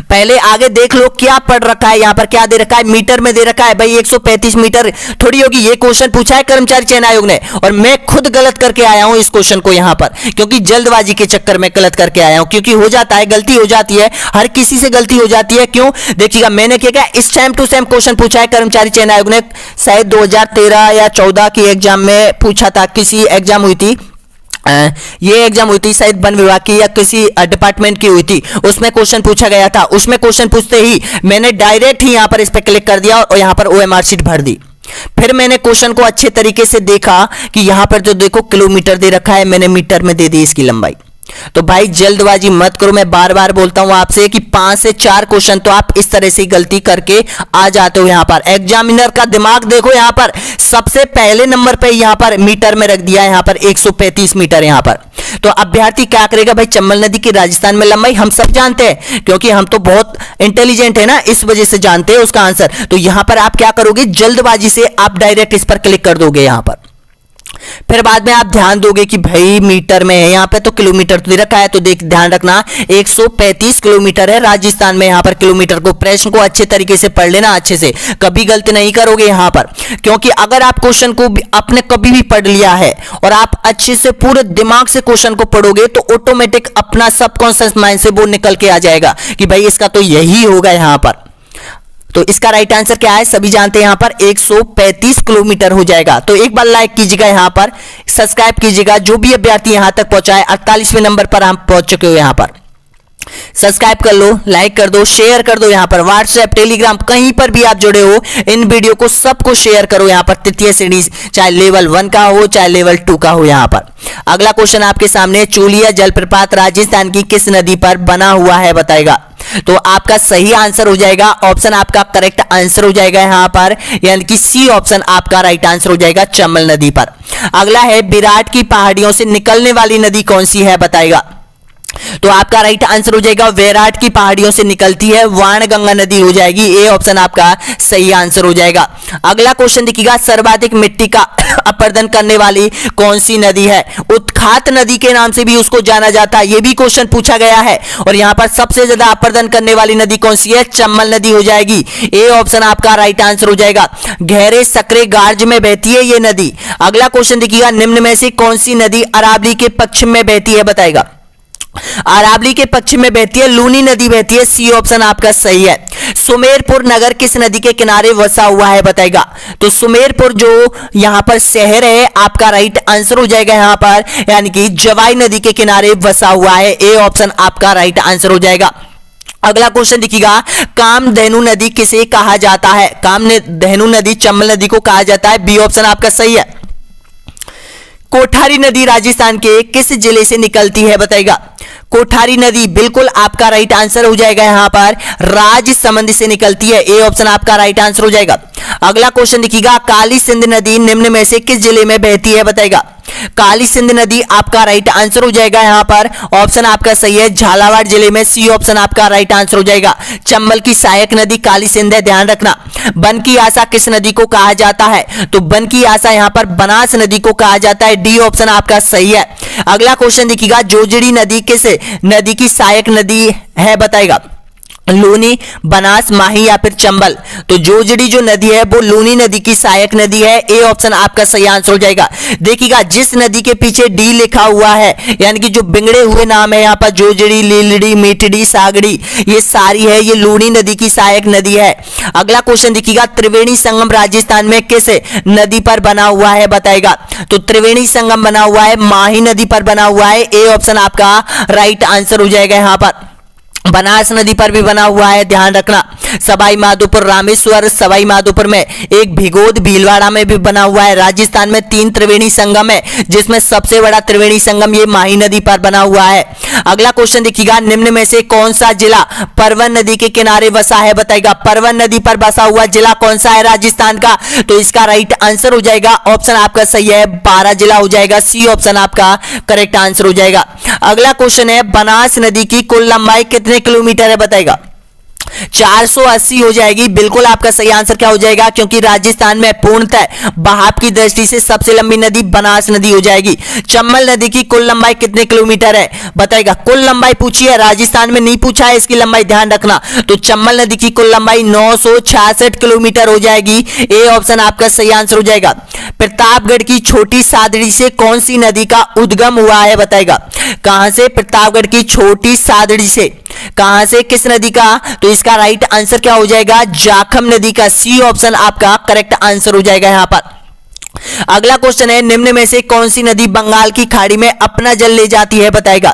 पहले आगे देख लो क्या पढ़ रखा है, यहां पर क्या दे रखा है, मीटर में दे रखा है। भाई 135 मीटर थोड़ी होगी, ये क्वेश्चन पूछा है कर्मचारी चयन आयोग ने, और मैं खुद गलत करके आया हूं इस क्वेश्चन को यहां पर, क्योंकि जल्दबाजी के चक्कर में गलत करके आया हूं। क्योंकि हो जाता है, गलती हो जाती है, हर किसी से गलती हो जाती है। क्यों? देखिएगा मैंने क्या इस टाइम टू सेम क्वेश्चन पूछा है कर्मचारी चयन आयोग ने, शायद 2013 या 14 की एग्जाम में पूछा था, किसी एग्जाम हुई थी, ये एग्जाम हुई थी शायद वन विभाग की या किसी डिपार्टमेंट की हुई थी, उसमें क्वेश्चन पूछा गया था। उसमें क्वेश्चन पूछते ही मैंने डायरेक्ट ही यहां पर इस पे क्लिक कर दिया और यहां पर ओएमआर शीट भर दी। फिर मैंने क्वेश्चन को अच्छे तरीके से देखा कि यहां पर जो देखो किलोमीटर दे रखा है, मैंने मीटर में दे दी इसकी लंबाई। तो भाई जल्दबाजी मत करो, मैं बार बार बोलता हूं आपसे कि 5 से 4 क्वेश्चन तो आप इस तरह से गलती करके आ जाते हो। यहां पर एग्जामिनर का दिमाग देखो, यहां पर सबसे पहले नंबर पे यहां पर मीटर में रख दिया है, यहां पर 135 मीटर यहां पर। तो अभ्यर्थी क्या करेगा, भाई चंबल नदी की राजस्थान में लंबाई हम सब जानते हैं, क्योंकि हम तो बहुत इंटेलिजेंट है ना, इस वजह से जानते हैं उसका आंसर। तो यहां पर आप क्या करोगे, जल्दबाजी से आप डायरेक्ट इस पर क्लिक कर दोगे यहां पर। फिर बाद में आप ध्यान दोगे कि भाई मीटर में है, यहां पे तो किलोमीटर तो दे रखा है, तो देख ध्यान रखना 135 किलोमीटर है राजस्थान में यहां पर किलोमीटर को। प्रश्न को अच्छे तरीके से पढ़ लेना, अच्छे से कभी गलती नहीं करोगे यहां पर, क्योंकि अगर आप क्वेश्चन को अपने कभी भी पढ़ लिया है और आप अच्छे से पूरे दिमाग से क्वेश्चन को पढ़ोगे तो ऑटोमेटिक अपना सबकॉन्शियस माइंड से वो निकल के आ जाएगा कि भाई इसका तो यही होगा यहां पर। तो इसका राइट आंसर क्या है, सभी जानते हैं, यहां पर 135 किलोमीटर हो जाएगा। तो एक बार लाइक कीजिएगा, यहां पर सब्सक्राइब कीजिएगा, जो भी अभ्यर्थी यहां तक पहुंचा है। 48वें नंबर पर हम पहुंच चुके हो यहां पर। सब्सक्राइब कर लो, लाइक कर दो, शेयर कर दो। यहाँ पर व्हाट्सएप, टेलीग्राम, कहीं पर भी आप जुड़े हो, इन वीडियो को सबको शेयर करो। यहाँ पर तृतीय श्रेणी चाहे लेवल 1 का हो चाहे लेवल 2 का हो। यहाँ पर अगला क्वेश्चन आपके सामने, चूलिया जलप्रपात राजस्थान की किस नदी पर बना हुआ है बताएगा। तो आपका सही आंसर हो जाएगा ऑप्शन, आपका करेक्ट आंसर हो जाएगा यहाँ पर, यानी कि सी ऑप्शन आपका राइट आंसर हो जाएगा, चंबल नदी पर। अगला है, विराट की पहाड़ियों से निकलने वाली नदी कौन सी है बताएगा। तो आपका राइट आंसर हो जाएगा, विराट की पहाड़ियों से निकलती है वाणगंगा नदी हो जाएगी। ए ऑप्शन आपका सही आंसर हो जाएगा। अगला क्वेश्चन देखिएगा, सर्वाधिक मिट्टी का अपरदन करने वाली कौन सी नदी है। उत्खात नदी के नाम से भी उसको जाना जाता है, यह भी क्वेश्चन पूछा गया है। और यहां पर सबसे ज्यादा अपरदन करने वाली नदी कौन सी है, चंबल नदी हो जाएगी। ए ऑप्शन आपका राइट आंसर हो जाएगा। गहरे सकरे गार्ज में बहती है ये नदी। अगला क्वेश्चन देखिएगा, निम्न में से कौन सी नदी अरावली के पश्चिम में बहती है बताएगा। अरावली के पश्चिम में बहती है लूनी नदी बहती है। सी ऑप्शन आपका सही है। सुमेरपुर नगर किस नदी के किनारे बसा हुआ है बताएगा। तो सुमेरपुर जो यहां पर शहर है, आपका राइट आंसर हो जाएगा यहां पर, यानी कि जवाई नदी के किनारे बसा हुआ है। ए ऑप्शन आपका राइट आंसर हो जाएगा। अगला क्वेश्चन देखिएगा, कामधेनु नदी किसे कहा जाता है। कामधेनु नदी चंबल नदी को कहा जाता है। बी ऑप्शन आपका सही है। कोठारी नदी राजस्थान के किस जिले से निकलती है बताएगा। कोठारी नदी बिल्कुल आपका राइट आंसर हो जाएगा, यहां पर राजसमंद से निकलती है। ए ऑप्शन आपका राइट आंसर हो जाएगा। अगला क्वेश्चन देखिएगा, काली सिंध नदी निम्न में से किस जिले में बहती है बताएगा। काली सिंध नदी आपका राइट आंसर हो जाएगा, यहां पर ऑप्शन आपका सही है, झालावाड़ जिले में। सी ऑप्शन आपका राइट आंसर हो जाएगा। चंबल की सहायक नदी काली सिंध है, ध्यान रखना। बन की आशा किस नदी को कहा जाता है। तो बन की आशा यहां पर बनास नदी को कहा जाता है। डी ऑप्शन आपका सही है। अगला क्वेश्चन देखिएगा, जोजड़ी नदी किस नदी की सहायक नदी है बताएगा। लूनी, बनास, माही या फिर चंबल। तो जोजड़ी जो नदी है वो लूनी नदी की सहायक नदी है। ए ऑप्शन आपका सही आंसर हो जाएगा। देखिएगा, जिस नदी के पीछे डी लिखा हुआ है, यानी कि जो बिगड़े हुए नाम है यहाँ पर, जोजड़ी, लीलड़ी, मीठड़ी, सागड़ी, ये सारी है, ये लूनी नदी की सहायक नदी है। अगला क्वेश्चन देखिएगा, त्रिवेणी संगम राजस्थान में किस नदी पर बना हुआ है बताएगा। तो त्रिवेणी संगम बना हुआ है माही नदी पर बना हुआ है। ए ऑप्शन आपका राइट आंसर हो जाएगा। यहाँ पर बनास नदी पर भी बना हुआ है, ध्यान रखना। सवाई माधोपुर, रामेश्वर, सवाई माधोपुर में एक भिगोद, भीलवाड़ा में भी बना हुआ है। राजस्थान में 3 त्रिवेणी संगम है, जिसमें सबसे बड़ा त्रिवेणी संगम ये माही नदी पर बना हुआ है। अगला क्वेश्चन देखिएगा, निम्न में से कौन सा जिला परवन नदी के किनारे बसा है बताएगा। परवन नदी पर बसा हुआ जिला कौन सा है राजस्थान का। तो इसका राइट आंसर हो जाएगा, ऑप्शन आपका सही है, 12 जिला हो जाएगा। सी ऑप्शन आपका करेक्ट आंसर हो जाएगा। अगला क्वेश्चन है, बनास नदी की कुल लंबाई कितने किलोमीटर है बताएगा। 480 हो जाएगी। बिल्कुल आपका सही आंसर क्या हो जाएगा, क्योंकि राजस्थान में पूर्णतः बहाव की दृष्टि से सबसे लंबी नदी बनास नदी हो जाएगी। चंबल नदी की कुल लंबाई कितने किलोमीटर है बताएगा। कुल लंबाई पूछी है, राजस्थान में नहीं पूछा है इसकी लंबाई, ध्यान रखना। तो चंबल नदी की कुल लंबाई 966 किलोमीटर हो जाएगी। ए ऑप्शन आपका सही आंसर हो जाएगा। प्रतापगढ़ की छोटी सादड़ी से कौन सी नदी का उद्गम हुआ है बताएगा। कहां से, प्रतापगढ़ की छोटी सादड़ी से, कहां से, किस नदी का। तो इसका राइट आंसर क्या हो जाएगा, जाखम नदी का। सी ऑप्शन आपका करेक्ट आंसर हो जाएगा यहां पर। अगला क्वेश्चन है, निम्न में से कौन सी नदी बंगाल की खाड़ी में अपना जल ले जाती है बताएगा।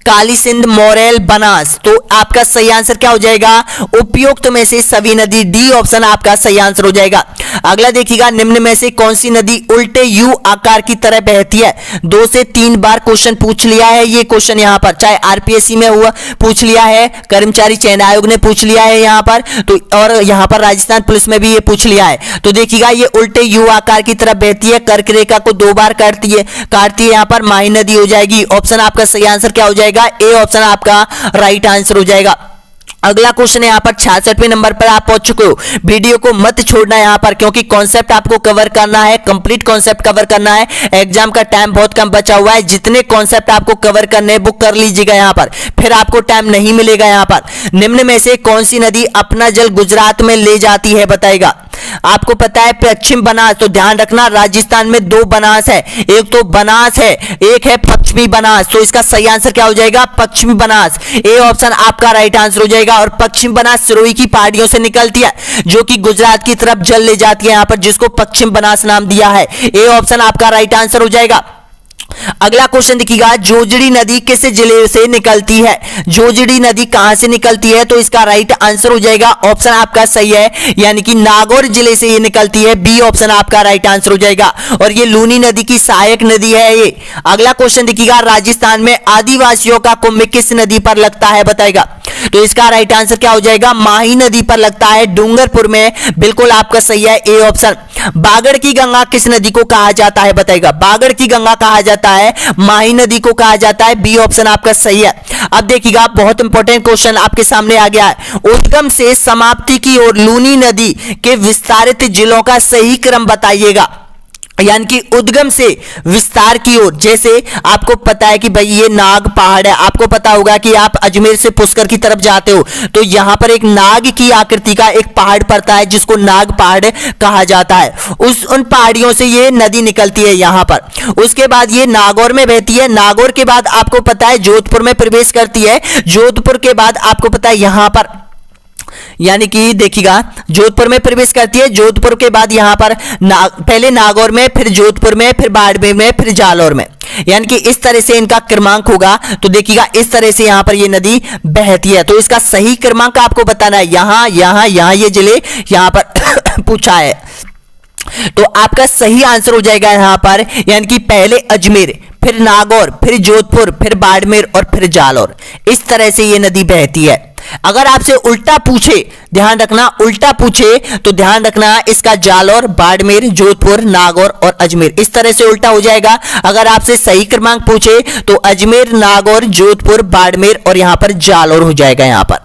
काली सिंध, मोरेल, बनास। तो आपका सही आंसर क्या हो जाएगा, उपयुक्त में से सभी नदी। डी ऑप्शन आपका सही आंसर हो जाएगा। अगला देखिएगा, निम्न में से कौन सी नदी उल्टे यू आकार की तरह बहती है। 2 से 3 बार क्वेश्चन पूछ लिया है ये क्वेश्चन यहाँ पर, चाहे आरपीएससी में हुआ पूछ लिया है, कर्मचारी चयन आयोग ने पूछ लिया है यहाँ पर, तो और यहाँ पर राजस्थान पुलिस में भी ये पूछ लिया है। तो देखिएगा, ये उल्टे यू आकार की तरह बहती है, कर्क रेखा को 2 बार काटती है यहाँ पर, माही नदी हो जाएगी। ऑप्शन आपका सही आंसर क्या हो जाएगा, ए ऑप्शन आपका राइट आंसर हो जाएगा। अगला क्वेश्चन है यहाँ पर 66वें नंबर पर आप पहुंच चुके हो। वीडियो को मत छोड़ना यहाँ पर, क्योंकि कॉन्सेप्ट आपको कवर करना है, कंप्लीट कॉन्सेप्ट कवर करना है। एग्जाम का टाइम बहुत कम बचा हुआ है, जितने कॉन्सेप्ट आपको कवर करने हैं वो कर लीजिएगा यहाँ पर, फिर आपको टाइम नहीं मिलेगा यहाँ पर। निम्न में से कौन सी नदी अपना जल गुजरात में ले जाती है बताएगा। आपको पता है पश्चिम बनास, तो ध्यान रखना, राजस्थान में 2 बनास है, एक तो बनास है, एक है पश्चिमी बनास। तो इसका सही आंसर क्या हो जाएगा, पश्चिमी बनास। ए ऑप्शन आपका राइट आंसर हो जाएगा। और पश्चिम बनास सिरोही की पहाड़ियों से निकलती है, जो कि गुजरात की तरफ जल ले जाती है यहाँ पर, जिसको पश्चिम बनास नाम दिया है। ए ऑप्शन आपका राइट आंसर हो जाएगा। अगला क्वेश्चन देखिएगा, जोजड़ी नदी किस जिले से निकलती है? जोजड़ी नदी कहां से निकलती है? तो इसका राइट आंसर हो जाएगा ऑप्शन आपका सही है, यानी कि नागौर जिले से ये निकलती है। बी ऑप्शन आपका राइट आंसर हो जाएगा। और ये लूनी नदी की सहायक नदी है ये। अगला क्वेश्चन देखिएगा, राजस्थान में आदिवासियों का कुंभ किस नदी पर लगता है? बताएगा। तो इसका राइट आंसर क्या हो जाएगा? माही नदी पर लगता है, डूंगरपुर में। बिल्कुल आपका सही है, ए ऑप्शन। बागड़ की गंगा किस नदी को कहा जाता है? बताएगा। बागड़ की गंगा कहा जाता है, माही नदी को कहा जाता है। बी ऑप्शन आपका सही है। अब देखिएगा, बहुत इंपॉर्टेंट क्वेश्चन आपके सामने आ गया है। उद्गम से समाप्ति की ओर लूनी नदी के विस्तारित जिलों का सही क्रम बताइएगा। यानी कि उद्गम से विस्तार की ओर, जैसे आपको पता है कि भाई ये नाग पहाड़ है, आपको पता होगा कि आप अजमेर से पुष्कर की तरफ जाते हो तो यहां पर एक नाग की आकृति का एक पहाड़ पड़ता है जिसको नाग पहाड़ कहा जाता है। उन पहाड़ियों से ये नदी निकलती है यहां पर। उसके बाद ये नागौर में बहती है। नागौर के बाद आपको पता है जोधपुर में प्रवेश करती है। जोधपुर के बाद आपको पता है यहां पर, यानी कि देखिएगा, जोधपुर में प्रवेश करती है। जोधपुर के बाद यहां पर पहले नागौर में, फिर जोधपुर में, फिर बाड़मेर में, फिर जालौर में। यानी कि इस तरह से इनका क्रमांक होगा। तो देखिएगा, इस तरह से यहां पर ये नदी बहती है। तो इसका सही क्रमांक आपको बताना है। यहां यहां यहां ये जिले यहां पर पूछा है। तो आपका सही आंसर हो जाएगा यहां पर, यानी कि पहले अजमेर, फिर नागौर, फिर जोधपुर, फिर बाड़मेर और फिर जालौर। इस तरह से ये नदी बहती है। अगर आपसे उल्टा पूछे, ध्यान रखना, उल्टा पूछे तो ध्यान रखना इसका जालौर, बाड़मेर, जोधपुर, नागौर और अजमेर, इस तरह से उल्टा हो जाएगा। अगर आपसे सही क्रमांक पूछे तो अजमेर, नागौर, जोधपुर, बाड़मेर और यहां पर जालौर हो जाएगा यहां पर,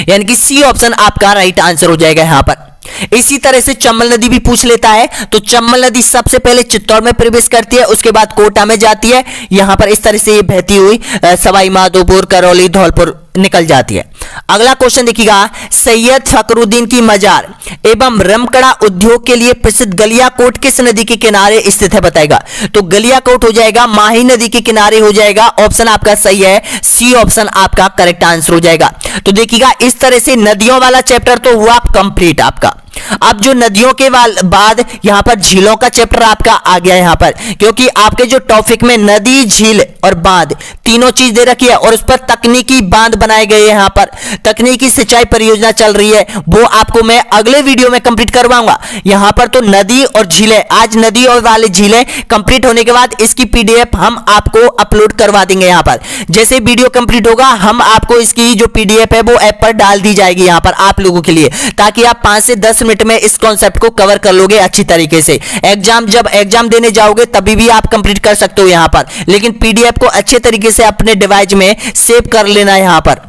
यानी कि सी ऑप्शन आपका राइट आंसर हो जाएगा यहां पर। इसी तरह से चंबल नदी भी पूछ लेता है। तो चंबल नदी सबसे पहले चित्तौड़ में प्रवेश करती है, उसके बाद कोटा में जाती है। यहां पर इस तरह से ये बहती हुई सवाई माधोपुर, करौली, धौलपुर निकल जाती है। अगला क्वेश्चन देखिएगा, सैयद फखरुद्दीन की मजार एवं रमकड़ा उद्योग के लिए प्रसिद्ध गलियाकोट किस नदी के किनारे स्थित है? बताएगा। तो गलियाकोट हो जाएगा माही नदी के किनारे हो जाएगा। ऑप्शन आपका सही है, सी ऑप्शन आपका करेक्ट आंसर हो जाएगा। तो देखिएगा, इस तरह से नदियों वाला चैप्टर तो हुआ कंप्लीट आपका। अब जो नदियों के बाद यहां पर झीलों का चैप्टर आपका आ गया यहां पर, क्योंकि आपके जो टॉपिक में नदी, झील और बांध तीनों चीज दे रखी है और उस पर तकनीकी बांध बनाए गए। यहां पर तकनीकी सिंचाई परियोजना चल रही है, वो आपको मैं अगले वीडियो में कंप्लीट करवाऊंगा। यहां पर तो नदी और झीलें, आज नदी और वाले झीलें कंप्लीट होने के बाद इसकी पीडीएफ हम आपको अपलोड करवा देंगे। यहां पर जैसे वीडियो कंप्लीट होगा हम आपको इसकी जो पीडीएफ है वो ऐप पर डाल दी जाएगी यहां पर आप लोगों के लिए, ताकि आप 5 से 10 मिनट में इस कॉन्सेप्ट को कवर कर लोगे अच्छी तरीके से। जब एग्जाम देने जाओगे तभी भी आप कंप्लीट कर सकते हो यहां पर, लेकिन पीडीएफ को अच्छे तरीके से अपने डिवाइस में सेव कर लेना यहां पर।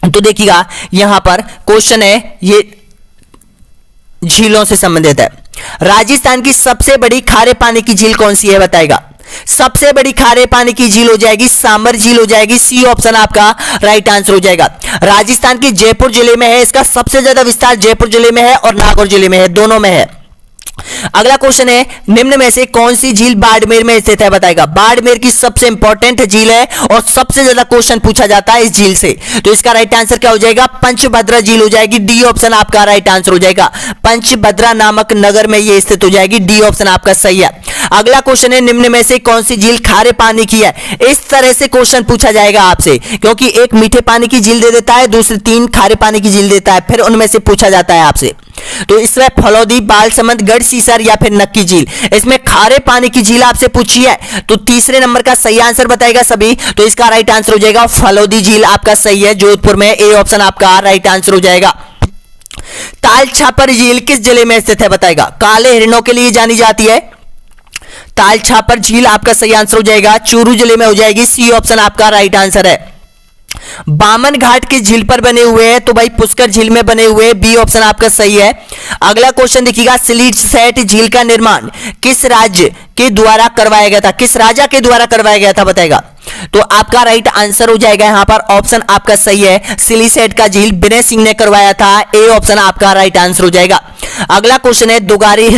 तो देखिएगा, यहां पर क्वेश्चन है, ये झीलों से संबंधित है। राजस्थान की सबसे बड़ी खारे पानी की झील कौन सी है? बताएगा। सबसे बड़ी खारे पानी की झील हो जाएगी सामर झील हो जाएगी। सी ऑप्शन आपका राइट आंसर हो जाएगा। राजस्थान के जयपुर जिले में है, इसका सबसे ज्यादा विस्तार जयपुर जिले में है और नागौर जिले में है, दोनों में है। अगला क्वेश्चन है, निम्न में से कौन सी झील बाड़मेर में स्थित है? बताएगा। बाड़मेर की सबसे इंपॉर्टेंट झील है और सबसे ज्यादा क्वेश्चन पूछा जाता है इस झील से। तो इसका राइट आंसर क्या हो जाएगा? पंचभद्रा झील हो जाएगी। डी ऑप्शन आपका राइट आंसर हो जाएगा। पंचभद्रा नामक नगर में यह स्थित हो जाएगी। डी ऑप्शन आपका सही है। अगला क्वेश्चन है, निम्न में से कौन सी झील खारे पानी की है? इस तरह से क्वेश्चन पूछा जाएगा आपसे, क्योंकि एक मीठे पानी की झील दे देता है, दूसरी 3 खारे पानी की झील देता है, फिर उनमें से पूछा जाता है आपसे। तो इसमें फलौदी, बालसमंद, गढ़सीसर या फिर नक्की झील, इसमें खारे पानी की झील आपसे पूछी है तो तीसरे नंबर का सही आंसर बताएगा सभी। तो इसका राइट आंसर हो जाएगा फलौदी झील आपका सही है, जोधपुर में। ए ऑप्शन आपका राइट आंसर हो जाएगा। ताल छापर झील किस जिले में स्थित है? बताएगा। काले हिरणों के लिए जानी जाती है। ताल छापर झील आपका सही आंसर हो जाएगा, चूरू जिले में हो जाएगी। सी ऑप्शन आपका राइट आंसर है। बामन घाट की झील पर बने हुए हैं तो भाई पुष्कर झील में बने हुए हैं। बी ऑप्शन आपका सही है। अगला क्वेश्चन देखिएगा, सिलीसेट झील का निर्माण किस राज्य के द्वारा करवाया गया था? किस राजा के द्वारा करवाया गया था? बताएगा। तो आपका राइट आंसर हो जाएगा यहां पर, ऑप्शन आपका सही है, सिलीसेट का झील विनय सिंह ने करवाया था। ए ऑप्शन आपका राइट आंसर हो जाएगा। अगला क्वेश्चन है, दुगारी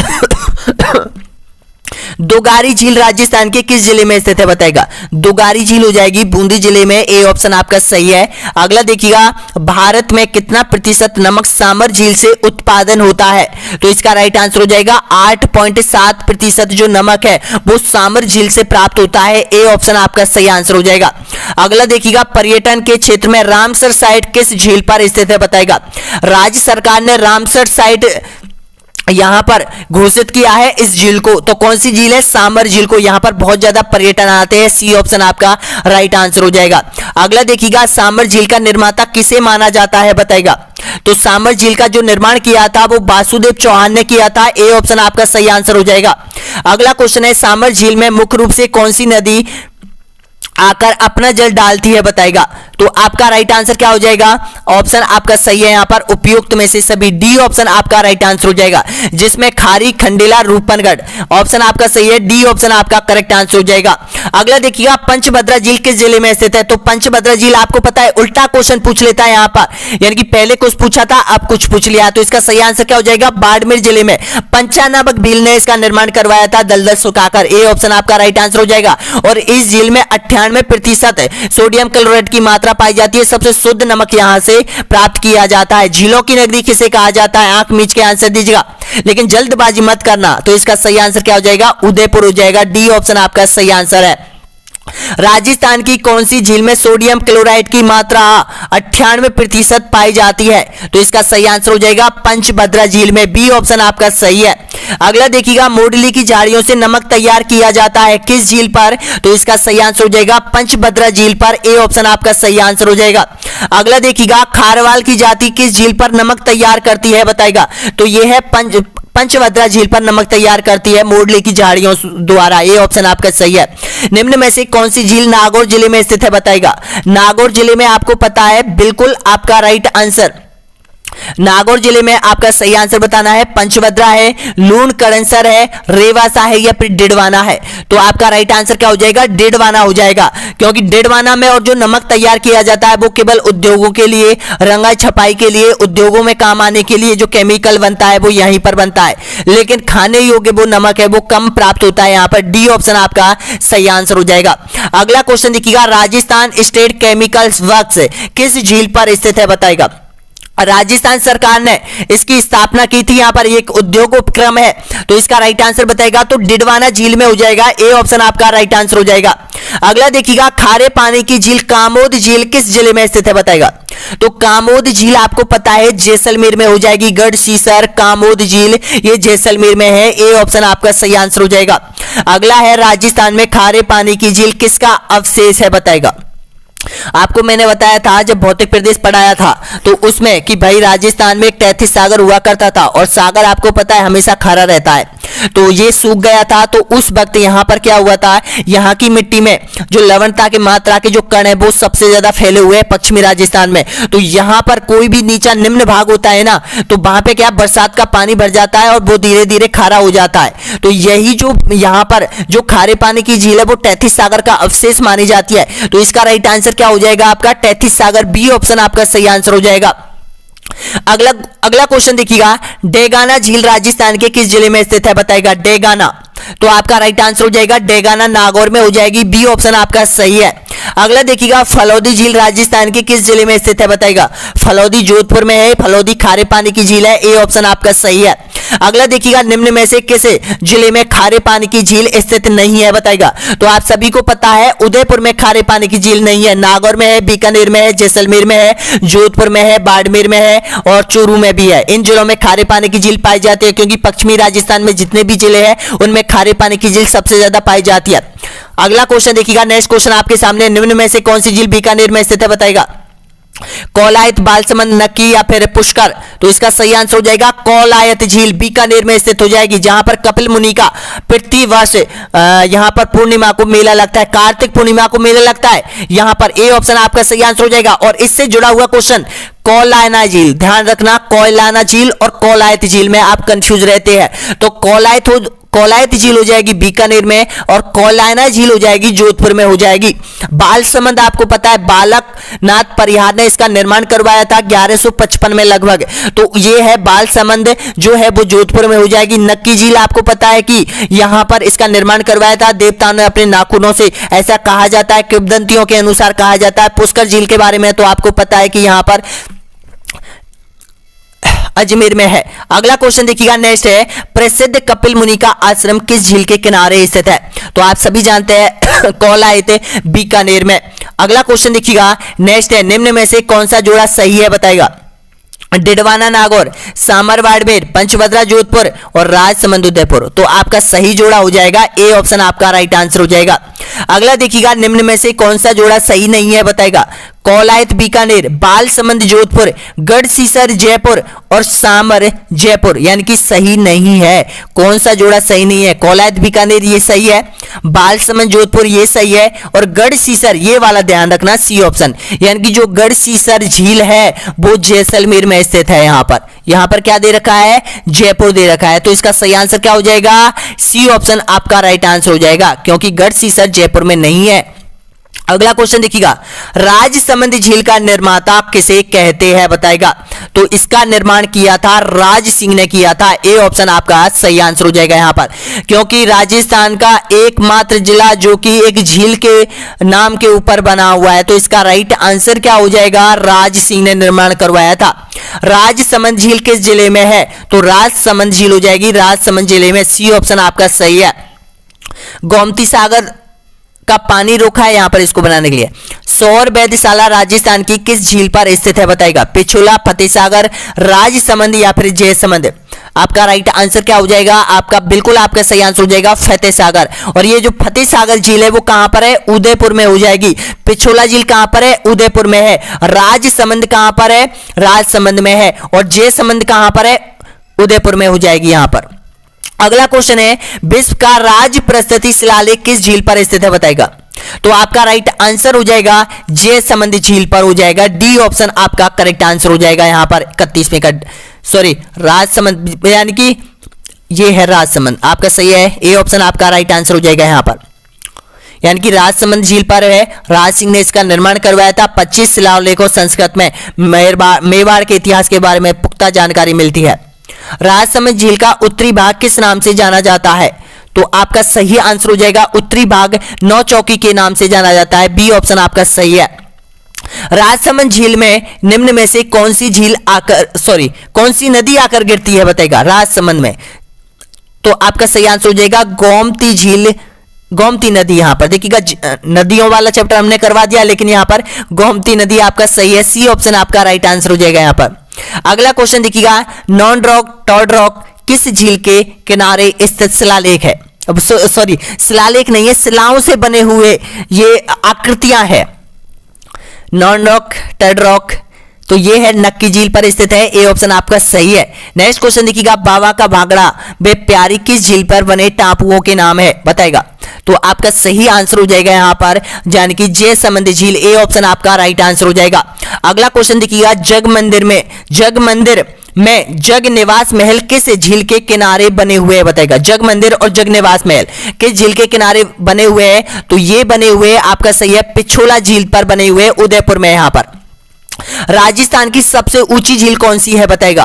दोगारी झील राजस्थान के किस जिले में स्थित है बताएगा। दोगारी झील हो जाएगी बूंदी जिले में, ए ऑप्शन आपका सही है। अगला देखिएगा, भारत में कितना प्रतिशत नमक सामर झील से उत्पादन होता है, तो इसका राइट आंसर हो जाएगा 8.7% जो नमक है वो सामर झील से प्राप्त होता है, ए ऑप्शन आपका सही आंसर हो जाएगा। अगला देखिएगा, पर्यटन के क्षेत्र में रामसर साइट किस झील पर स्थित है बताएगा। राज्य सरकार ने रामसर साइट यहां पर घोषित किया है इस झील को, तो कौन सी झील है, सामर झील को। यहां पर बहुत ज्यादा पर्यटन आते हैं, सी ऑप्शन आपका राइट आंसर हो जाएगा। अगला देखिएगा, सामर झील का निर्माता किसे माना जाता है बताएगा। तो सामर झील का जो निर्माण किया था वो वासुदेव चौहान ने किया था, ए ऑप्शन आपका सही आंसर हो जाएगा। अगला क्वेश्चन है, सामर झील में मुख्य रूप से कौन सी नदी आकर अपना जल डालती है बताएगा। तो आपका राइट आंसर क्या हो जाएगा, ऑप्शन आपका सही है यहां पर उपयुक्त में से सभी, डी ऑप्शन आपका राइट आंसर हो जाएगा, जिसमें खारी, खंडेला, रूपनगढ़, ऑप्शन आपका सही है, डी ऑप्शन आपका करेक्ट आंसर हो जाएगा। अगला देखिएगा, पंचभद्रा झील किस जिले में स्थित है। तो पंचभद्रा झील आपको पता है उल्टा क्वेश्चन पूछ लेता है यहां पर, यानी कि पहले कुछ पूछा था अब कुछ पूछ लिया, तो इसका सही आंसर क्या हो जाएगा, बाड़मेर जिले में पंचा नामक झील ने इसका निर्माण करवाया था दलदल सुखाकर, ए ऑप्शन आपका राइट आंसर हो जाएगा। और इस झील में 98% सोडियम क्लोराइड की मात्रा पाई जाती है, सबसे शुद्ध नमक यहां से प्राप्त किया जाता है। झीलों की नगरी किसे कहा जाता है, आंख मीच के आंसर दीजिएगा, लेकिन जल्दबाजी मत करना। तो इसका सही आंसर क्या हो जाएगा, उदयपुर हो जाएगा, डी ऑप्शन आपका सही आंसर है। राजस्थान की कौन सी झील में सोडियम क्लोराइड की मात्रा 98% पाई जाती है, तो इसका सही आंसर हो जाएगा पंचभद्रा झील में, बी ऑप्शन आपका सही है। अगला देखिएगा, मोडली की झाड़ियों से नमक तैयार किया जाता है किस झील पर, तो इसका सही आंसर हो जाएगा पंचभद्रा झील पर, ए ऑप्शन आपका सही आंसर हो जाएगा। अगला देखिएगा, खारवाल की जाति किस झील पर नमक तैयार करती है बताएगा। तो यह है पंचभद्रा झील पर नमक तैयार करती है मोडली की झाड़ियों द्वारा, ये ऑप्शन आपका सही है। निम्न में से कौन सी झील नागौर जिले में स्थित है बताएगा। नागौर जिले में आपको पता है, बिल्कुल आपका राइट आंसर, नागौर जिले में आपका सही आंसर बताना है, पंचभद्रा है, लूण कड़नसर है, रेवासा है या फिर डिडवाना है। तो आपका राइट आंसर क्या हो जाएगा, डिडवाना हो जाएगा, क्योंकि डिडवाना में और जो नमक तैयार किया जाता है वो केवल उद्योगों के लिए, रंगाई छपाई के लिए, उद्योगों में काम आने के लिए जो केमिकल बनता है वो यहीं पर बनता है, लेकिन खाने योग्य वो नमक है वो कम प्राप्त होता है यहाँ पर, डी ऑप्शन आपका सही आंसर हो जाएगा। अगला क्वेश्चन देखिएगा, राजस्थान स्टेट केमिकल्स वर्क्स किस झील पर स्थित है बताएगा। राजस्थान सरकार ने इसकी स्थापना की थी, यहां पर एक उद्योग उपक्रम है, तो इसका राइट आंसर बताएगा तो डिडवाना झील में हो जाएगा, ए ऑप्शन आपका राइट आंसर हो जाएगा। अगला देखिएगा, खारे पानी की झील कामोद झील किस जिले में स्थित है बताएगा। तो कामोद झील आपको पता है जैसलमेर में हो जाएगी, गढ़सीसर कामोद झील ये जैसलमेर में है, ए ऑप्शन आपका सही आंसर हो जाएगा। अगला है, राजस्थान में खारे पानी की झील किसका अवशेष है बताएगा। आपको मैंने बताया था जब भौतिक प्रदेश पढ़ाया था तो उसमें कि भाई राजस्थान में एक तैथिस सागर हुआ करता था, और सागर आपको पता है हमेशा खारा रहता है, तो ये सूख गया था, तो उस वक्त यहाँ पर क्या हुआ था, यहाँ की मिट्टी में जो लवणता की मात्रा के जो कण है वो सबसे ज्यादा फैले हुए हैं पश्चिमी राजस्थान में। तो यहाँ पर कोई भी नीचा निम्न भाग होता है ना, तो वहां पे क्या बरसात का पानी भर जाता है और वो धीरे धीरे खारा हो जाता है। तो यही जो यहाँ पर जो खारे पानी की झील है वो तैथिस सागर का अवशेष मानी जाती है, तो इसका राइट आंसर क्या हो जाएगा आपका तैथिस सागर, बी ऑप्शन आपका सही आंसर हो जाएगा। अगला क्वेश्चन देखिएगा, डेगाना झील राजस्थान के किस जिले में स्थित है बताएगा। डेगाना, तो आपका राइट आंसर हो जाएगा डेगाना नागौर में हो जाएगी, बी ऑप्शन आपका सही है। अगला देखिएगा, फलौदी झील राजस्थान के किस जिले में स्थित है बताएगा। फलौदी जोधपुर में है, फलौदी खारे पानी की झील है, ए ऑप्शन आपका सही है। अगला देखिएगा, निम्न में से किस जिले में खारे पानी की झील स्थित नहीं है बताएगा। तो आप सभी को पता है उदयपुर में खारे पानी की झील नहीं है, नागौर में है, बीकानेर में है, जैसलमेर में है, जोधपुर में है, बाड़मेर में है और चूरू में भी है। इन जिलों में खारे पानी की झील पाई जाती है, क्योंकि पश्चिमी राजस्थान में जितने भी जिले हैं उनमें खारे पानी की झील सबसे ज्यादा पाई जाती है। अगला क्वेश्चन देखिएगा, नेक्स्ट क्वेश्चन आपके सामने, निम्न में से कौन सी झील बीकानेर में स्थित है बताएगा। कौलायत, बालसमंद, नक्की या फिर पुष्कर। तो इसका सही आंसर हो जाएगा कौलायत झील बीकानेर में स्थित हो जाएगी, जहां पर कपिल मुनि का प्रतिवर्ष यहां पर पूर्णिमा को मेला लगता है, कार्तिक पूर्णिमा को मेला लगता है यहां पर, ए ऑप्शन आपका सही आंसर हो जाएगा। और इससे जुड़ा हुआ क्वेश्चन कौलायना झील, ध्यान रखना कौलाना झील और कौलायत झील में आप कंफ्यूज रहते हैं। तो कोलायत झील हो जाएगी बीकानेर में, और कोलायना झील हो जाएगी जोधपुर में हो जाएगी। बालसमंद आपको पता है बालकनाथ परिहार ने इसका निर्माण करवाया था 1155 में लगभग, तो ये है बालसमंद जो है वो जोधपुर में हो जाएगी। नक्की झील आपको पता है कि यहां पर इसका निर्माण करवाया था देवताओं ने अपने नाखूनों से, ऐसा कहा जाता है, किंवदंतियों के अनुसार कहा जाता है। पुष्कर झील के बारे में तो आपको पता है कि यहां पर अजमेर में है। अगला क्वेश्चन देखिएगा, नेक्स्ट है प्रसिद्ध कपिल मुनि का आश्रम किस झील के किनारे स्थित है? तो आप सभी जानते हैं कोलायत बीकानेर में। अगला क्वेश्चन देखिएगा, नेक्स्ट है निम्न में से कौन सा जोड़ा सही है बताएगा? डिडवाना नागौर, सामर बाड़मेर, पंचभद्रा जोधपुर और राजसमंद उदयपुर। तो आपका सही जोड़ा हो जाएगा ए ऑप्शन आपका राइट आंसर हो जाएगा। अगला देखिएगा, निम्न में से कौन सा जोड़ा सही नहीं है बताएगा? कोलायत बीकानेर, बालसमंद जोधपुर, गढ़सीसर जयपुर और सामर जयपुर, यानी कि सही नहीं है। कौन सा जोड़ा सही नहीं है? कोलायत बीकानेर ये सही है, बालसमंद जोधपुर ये सही है, और गढ़सीसर ये वाला ध्यान रखना सी ऑप्शन, यानी कि जो गढ़सीसर झील है वो जैसलमेर में स्थित है। यहां पर क्या दे रखा है? जयपुर दे रखा है। तो इसका सही आंसर क्या हो जाएगा? सी ऑप्शन आपका राइट आंसर हो जाएगा, क्योंकि गढ़सीसर जयपुर में नहीं है। अगला क्वेश्चन देखिएगा, राजसमंद झील का निर्माता किसे कहते हैं बताएगा? तो इसका निर्माण किया था राज सिंह ने किया था। ए ऑप्शन आपका सही आंसर हो जाएगा यहां पर, क्योंकि राजस्थान का एकमात्र जिला जो कि एक झील के नाम के ऊपर बना हुआ है, तो इसका राइट आंसर क्या हो जाएगा? राज सिंह ने निर्माण करवाया था। राजसमंद झील किस जिले में है? तो राजसमंद झील हो जाएगी राजसमंद जिले में। सी ऑप्शन आपका सही है। गोमती सागर का पानी रोका है यहां पर इसको बनाने के लिए। सौर वेधशाला राजस्थान की किस झील पर स्थित है बताएगा? पिछोला, फतेह सागर, राजसमंद या फिर जयसमंद। आपका राइट आंसर क्या हो जाएगा? आपका बिल्कुल आपका सही आंसर हो जाएगा फतेह सागर। और ये जो फतेह सागर झील है वो कहां पर है? उदयपुर में हो जाएगी। पिछोला झील कहां पर है? उदयपुर में है। राजसमंद कहां पर है? राजसमंद में है। और जयसमंद कहां पर है? उदयपुर में हो जाएगी यहां पर। अगला क्वेश्चन है, विश्व का राज्य प्रस्तुति शिलालेख किस झील पर स्थित है बताएगा? तो आपका राइट आंसर हो जाएगा जयसमंद झील पर हो जाएगा। डी ऑप्शन आपका करेक्ट आंसर हो जाएगा यहां पर 31वें का, सॉरी राजसमंद, यानी कि ये है राजसमंद, आपका सही है। ए ऑप्शन आपका राइट आंसर हो जाएगा यहां पर, यानी कि राजसमंद झील पर है राज सिंह ने इसका निर्माण करवाया था। 25 शिलालेखों संस्कृत में मेवाड़ के इतिहास के बारे में पुख्ता जानकारी मिलती है। राजसमंद झील का उत्तरी भाग किस नाम से जाना जाता है? तो आपका सही आंसर हो जाएगा उत्तरी भाग नौचौकी के नाम से जाना जाता है। बी ऑप्शन आपका सही है। राजसमंद झील में निम्न में से कौन सी नदी आकर गिरती है बताएगा राजसमंद में? तो आपका सही आंसर हो जाएगा गोमती झील, गोमती नदी। यहां पर देखिएगा नदियों वाला चैप्टर हमने करवा दिया, लेकिन यहां पर गोमती नदी आपका सही है। सी ऑप्शन आपका राइट आंसर हो जाएगा यहां पर। अगला क्वेश्चन देखिएगा, नॉन रॉक टॉड रॉक किस झील के किनारे स्थित शिलालेख है? अब सॉरी शिलालेख नहीं है, शिलाओं से बने हुए ये आकृतियां हैं। नॉन रॉक टॉड रॉक तो ये है नक्की झील पर स्थित है। ए ऑप्शन आपका सही है। नेक्स्ट क्वेश्चन देखिएगा, बाबा का भागड़ा वे प्यारी किस झील पर बने टापुओं के नाम है बताएगा? तो आपका सही आंसर हो जाएगा यहां पर, यानी कि जयसमंद झील। ए ऑप्शन आपका राइट आंसर हो जाएगा। अगला क्वेश्चन देखिएगा, जगमंदिर में जगनिवास महल किस झील के किनारे बने हुए हैं बताएगा? जगमंदिर और जगनिवास महल किस झील के किनारे बने हुए हैं? तो ये बने हुए आपका सही है पिछोला झील पर बने हुए, उदयपुर में। यहां पर राजस्थान की सबसे ऊंची झील कौन सी है बताएगा?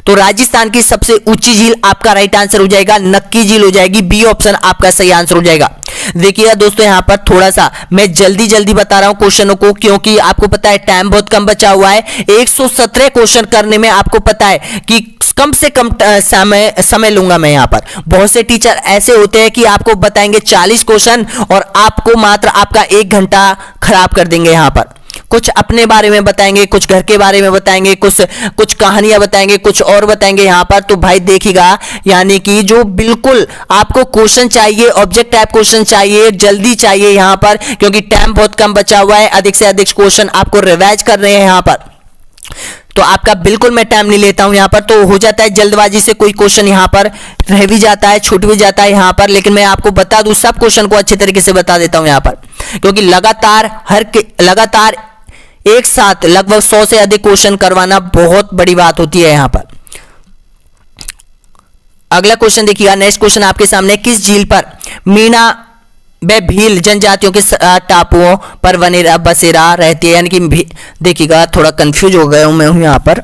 तो राजस्थान की सबसे ऊंची झील आपका राइट आंसर हो जाएगा नक्की झील हो जाएगी। बी ऑप्शन आपका सही आंसर हो जाएगा। देखिएगा दोस्तों यहां पर थोड़ा सा मैं जल्दी बता रहा हूं क्वेश्चनों को, क्योंकि आपको पता है टाइम बहुत कम बचा हुआ है। 117 क्वेश्चन करने में आपको पता है कि कम से कम समय लूंगा मैं। यहां पर बहुत से टीचर ऐसे होते हैं कि आपको बताएंगे 40 क्वेश्चन और आपको मात्र आपका 1 घंटा खराब कर देंगे। यहां पर कुछ अपने बारे में बताएंगे, कुछ घर के बारे में बताएंगे, कुछ कहानियां बताएंगे, कुछ और बताएंगे यहां पर। तो भाई देखिएगा, यानी कि जो बिल्कुल आपको क्वेश्चन चाहिए, ऑब्जेक्ट टाइप क्वेश्चन चाहिए, जल्दी चाहिए यहां पर, क्योंकि टाइम बहुत कम बचा हुआ है। अधिक से अधिक क्वेश्चन आपको रिवाइज कर रहे हैं यहां पर, तो आपका बिल्कुल मैं टाइम नहीं लेता हूं यहां पर। तो हो जाता है जल्दबाजी से कोई क्वेश्चन यहां पर रह भी जाता है, छूट भी जाता है यहां पर, लेकिन मैं आपको बता दूं सब क्वेश्चन को अच्छे तरीके से बता देता हूं यहां पर, क्योंकि लगातार एक साथ लगभग 100 से अधिक क्वेश्चन करवाना बहुत बड़ी बात होती है यहां पर। अगला क्वेश्चन देखिएगा, नेक्स्ट क्वेश्चन आपके सामने, किस झील पर मीना व भील जनजातियों के टापुओं पर बसेरा रहती है? यानी कि देखिएगा, थोड़ा कंफ्यूज हो गया हूं मैं यहाँ पर,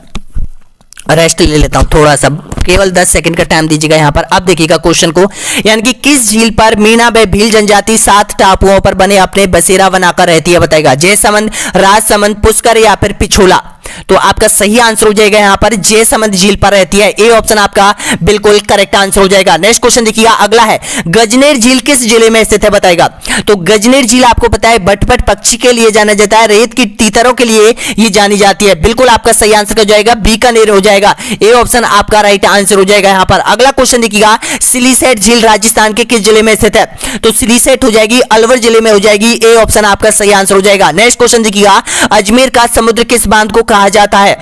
रेस्ट ले लेता हूं थोड़ा सा, केवल 10 सेकंड का टाइम दीजिएगा यहाँ पर। अब देखिएगा क्वेश्चन को, यानी कि किस झील पर मीना व भील जनजाति 7 टापुओं पर बने अपने बसेरा बनाकर रहती है? बताएगा जयसमंद, राजसमंद, पुष्कर या फिर पिछोला। तो आपका सही आंसर हो जाएगा यहाँ पर जयसमंद झील पर रहती है, ए ऑप्शन आपका बिल्कुल करेक्ट आंसर हो जाएगा। नेक्स्ट क्वेश्चन देखिएगा, अगला है, गजनेर झील किस जिले में स्थित है? बताएगा। तो गजनेर झील आपको पता है बटपट पक्षी के लिए जाना जाता है, रेत की तीतरों के लिए ये जानी जाती है। बिल्कुल आपका सही आंसर हो जाएगा बीकानेर हो जाएगा, ए ऑप्शन आपका राइट आंसर हो जाएगा यहाँ पर। अगला क्वेश्चन देखिएगा, सिलीसेट झील राजस्थान के किस जिले में स्थित है? तो सिलीसेट हो जाएगी अलवर जिले में हो जाएगी, ए ऑप्शन आपका सही आंसर हो जाएगा। नेक्स्ट क्वेश्चन देखिएगा, अजमेर का समुद्र किस बांध को कहा जाता है?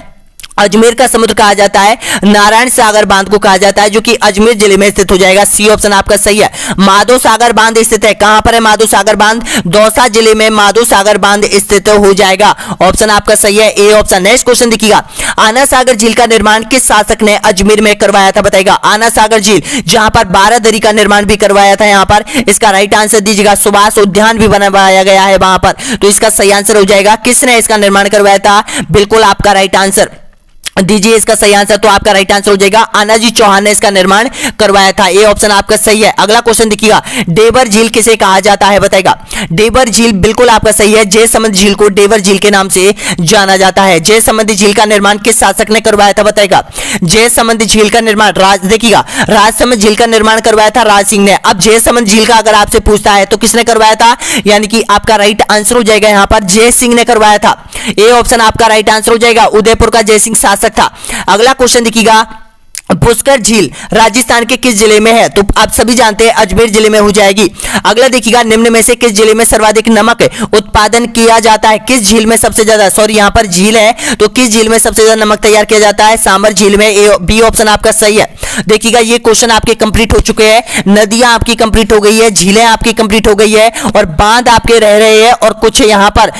अजमेर का समुद्र कहा जाता है नारायण सागर बांध को कहा जाता है, जो कि अजमेर जिले में स्थित हो जाएगा, सी ऑप्शन आपका सही है। माधो सागर बांध स्थित है, कहां पर है माधो सागर बांध? दौसा जिले में माधो सागर बांध स्थित हो जाएगा, ऑप्शन आपका सही है, ए ऑप्शन। नेक्स्ट क्वेश्चन देखिएगा, आना सागर झील का निर्माण किस शासक ने अजमेर में करवाया था? बताएगा। आना सागर झील जहां पर बारादरी का निर्माण भी करवाया था यहाँ पर, इसका राइट आंसर दीजिएगा। सुभाष उद्यान भी बनवाया गया है वहां पर, तो इसका सही आंसर हो जाएगा, किसने इसका निर्माण करवाया था? बिल्कुल आपका राइट आंसर दीजिए इसका सही आंसर, तो आपका राइट आंसर हो जाएगा आनाजी चौहान ने इसका निर्माण करवाया था, ए ऑप्शन आपका सही है। अगला क्वेश्चन देखिएगा, डेबर झील किसे कहा जाता है? बताएगा। डेबर झील बिल्कुल आपका सही है, जयसमंद झील को डेबर झील के नाम से जाना जाता है। जयसमंद झील का निर्माण किस शासक ने करवाया था? बताएगा। जयसमंद झील का निर्माण देखिएगा, राजसमंद झील का निर्माण करवाया था राज सिंह ने। अब जयसमंद झील का अगर आपसे पूछता है तो किसने करवाया था, यानी कि आपका राइट आंसर हो जाएगा यहाँ पर जय सिंह ने करवाया था, ए ऑप्शन आपका राइट आंसर हो जाएगा। उदयपुर का जय सिंह शासक था। अगला क्वेश्चन देखिएगा, पुष्कर झील राजस्थान के किस जिले में है? तो आप सभी जानते हैं अजमेर जिले में हो जाएगी। अगला देखिएगा, निम्न में से किस जिले में सर्वाधिक नमक उत्पादन किया जाता है? किस झील में सबसे ज्यादा, सॉरी यहाँ पर झील है तो किस झील में सबसे ज्यादा नमक तैयार किया जाता है? सांभर झील में, बी ऑप्शन आपका सही है। देखिएगा ये क्वेश्चन आपके कंप्लीट हो चुके हैं, नदियां आपकी कंप्लीट हो गई है, झीलें आपकी कंप्लीट हो गई है और बांध आपके रह रहे हैं और कुछ यहाँ पर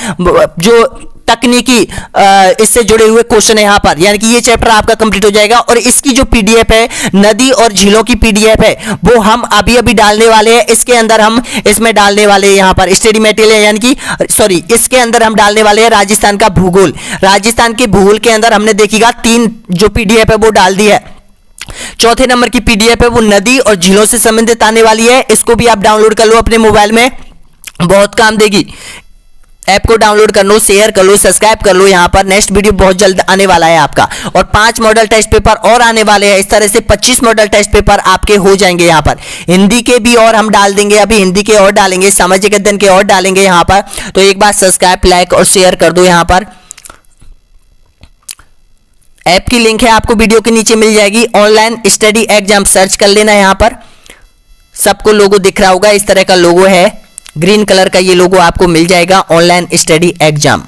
जो तकनीकी इससे जुड़े हुए क्वेश्चन है यहाँ पर, यानी कि ये चैप्टर आपका कंप्लीट हो जाएगा। और इसकी जो पीडीएफ है नदी और झीलों की पीडीएफ है वो हम अभी अभी डालने वाले हैं, इसके अंदर हम इसमें डालने वाले हैं यहाँ पर स्टडी मटेरियल, यानी कि सॉरी इसके अंदर हम डालने वाले हैं राजस्थान का भूगोल। राजस्थान के भूगोल के अंदर हमने देखिएगा 3 जो पीडीएफ है वो डाल दी है। चौथे नंबर की पीडीएफ है वो नदी और झीलों से संबंधित आने वाली है, इसको भी आप डाउनलोड कर लो अपने मोबाइल में, बहुत काम देगी। ऐप को डाउनलोड कर लो, शेयर कर लो, सब्सक्राइब कर लो। यहाँ पर नेक्स्ट वीडियो बहुत जल्द आने वाला है आपका, और 5 मॉडल टेस्ट पेपर और आने वाले हैं। इस तरह से 25 मॉडल टेस्ट पेपर आपके हो जाएंगे यहाँ पर। हिंदी के भी और हम डाल देंगे, अभी हिंदी के और डालेंगे, सामाजिक अध्ययन के और डालेंगे यहाँ पर। तो एक बार सब्सक्राइब, लाइक और शेयर कर दो। यहाँ पर ऐप की लिंक है आपको वीडियो के नीचे मिल जाएगी, ऑनलाइन स्टडी एग्जाम सर्च कर लेना। यहाँ पर सबको लोगो दिख रहा होगा, इस तरह का लोगो है, ग्रीन कलर का ये लोगो आपको मिल जाएगा, ऑनलाइन स्टडी एग्जाम।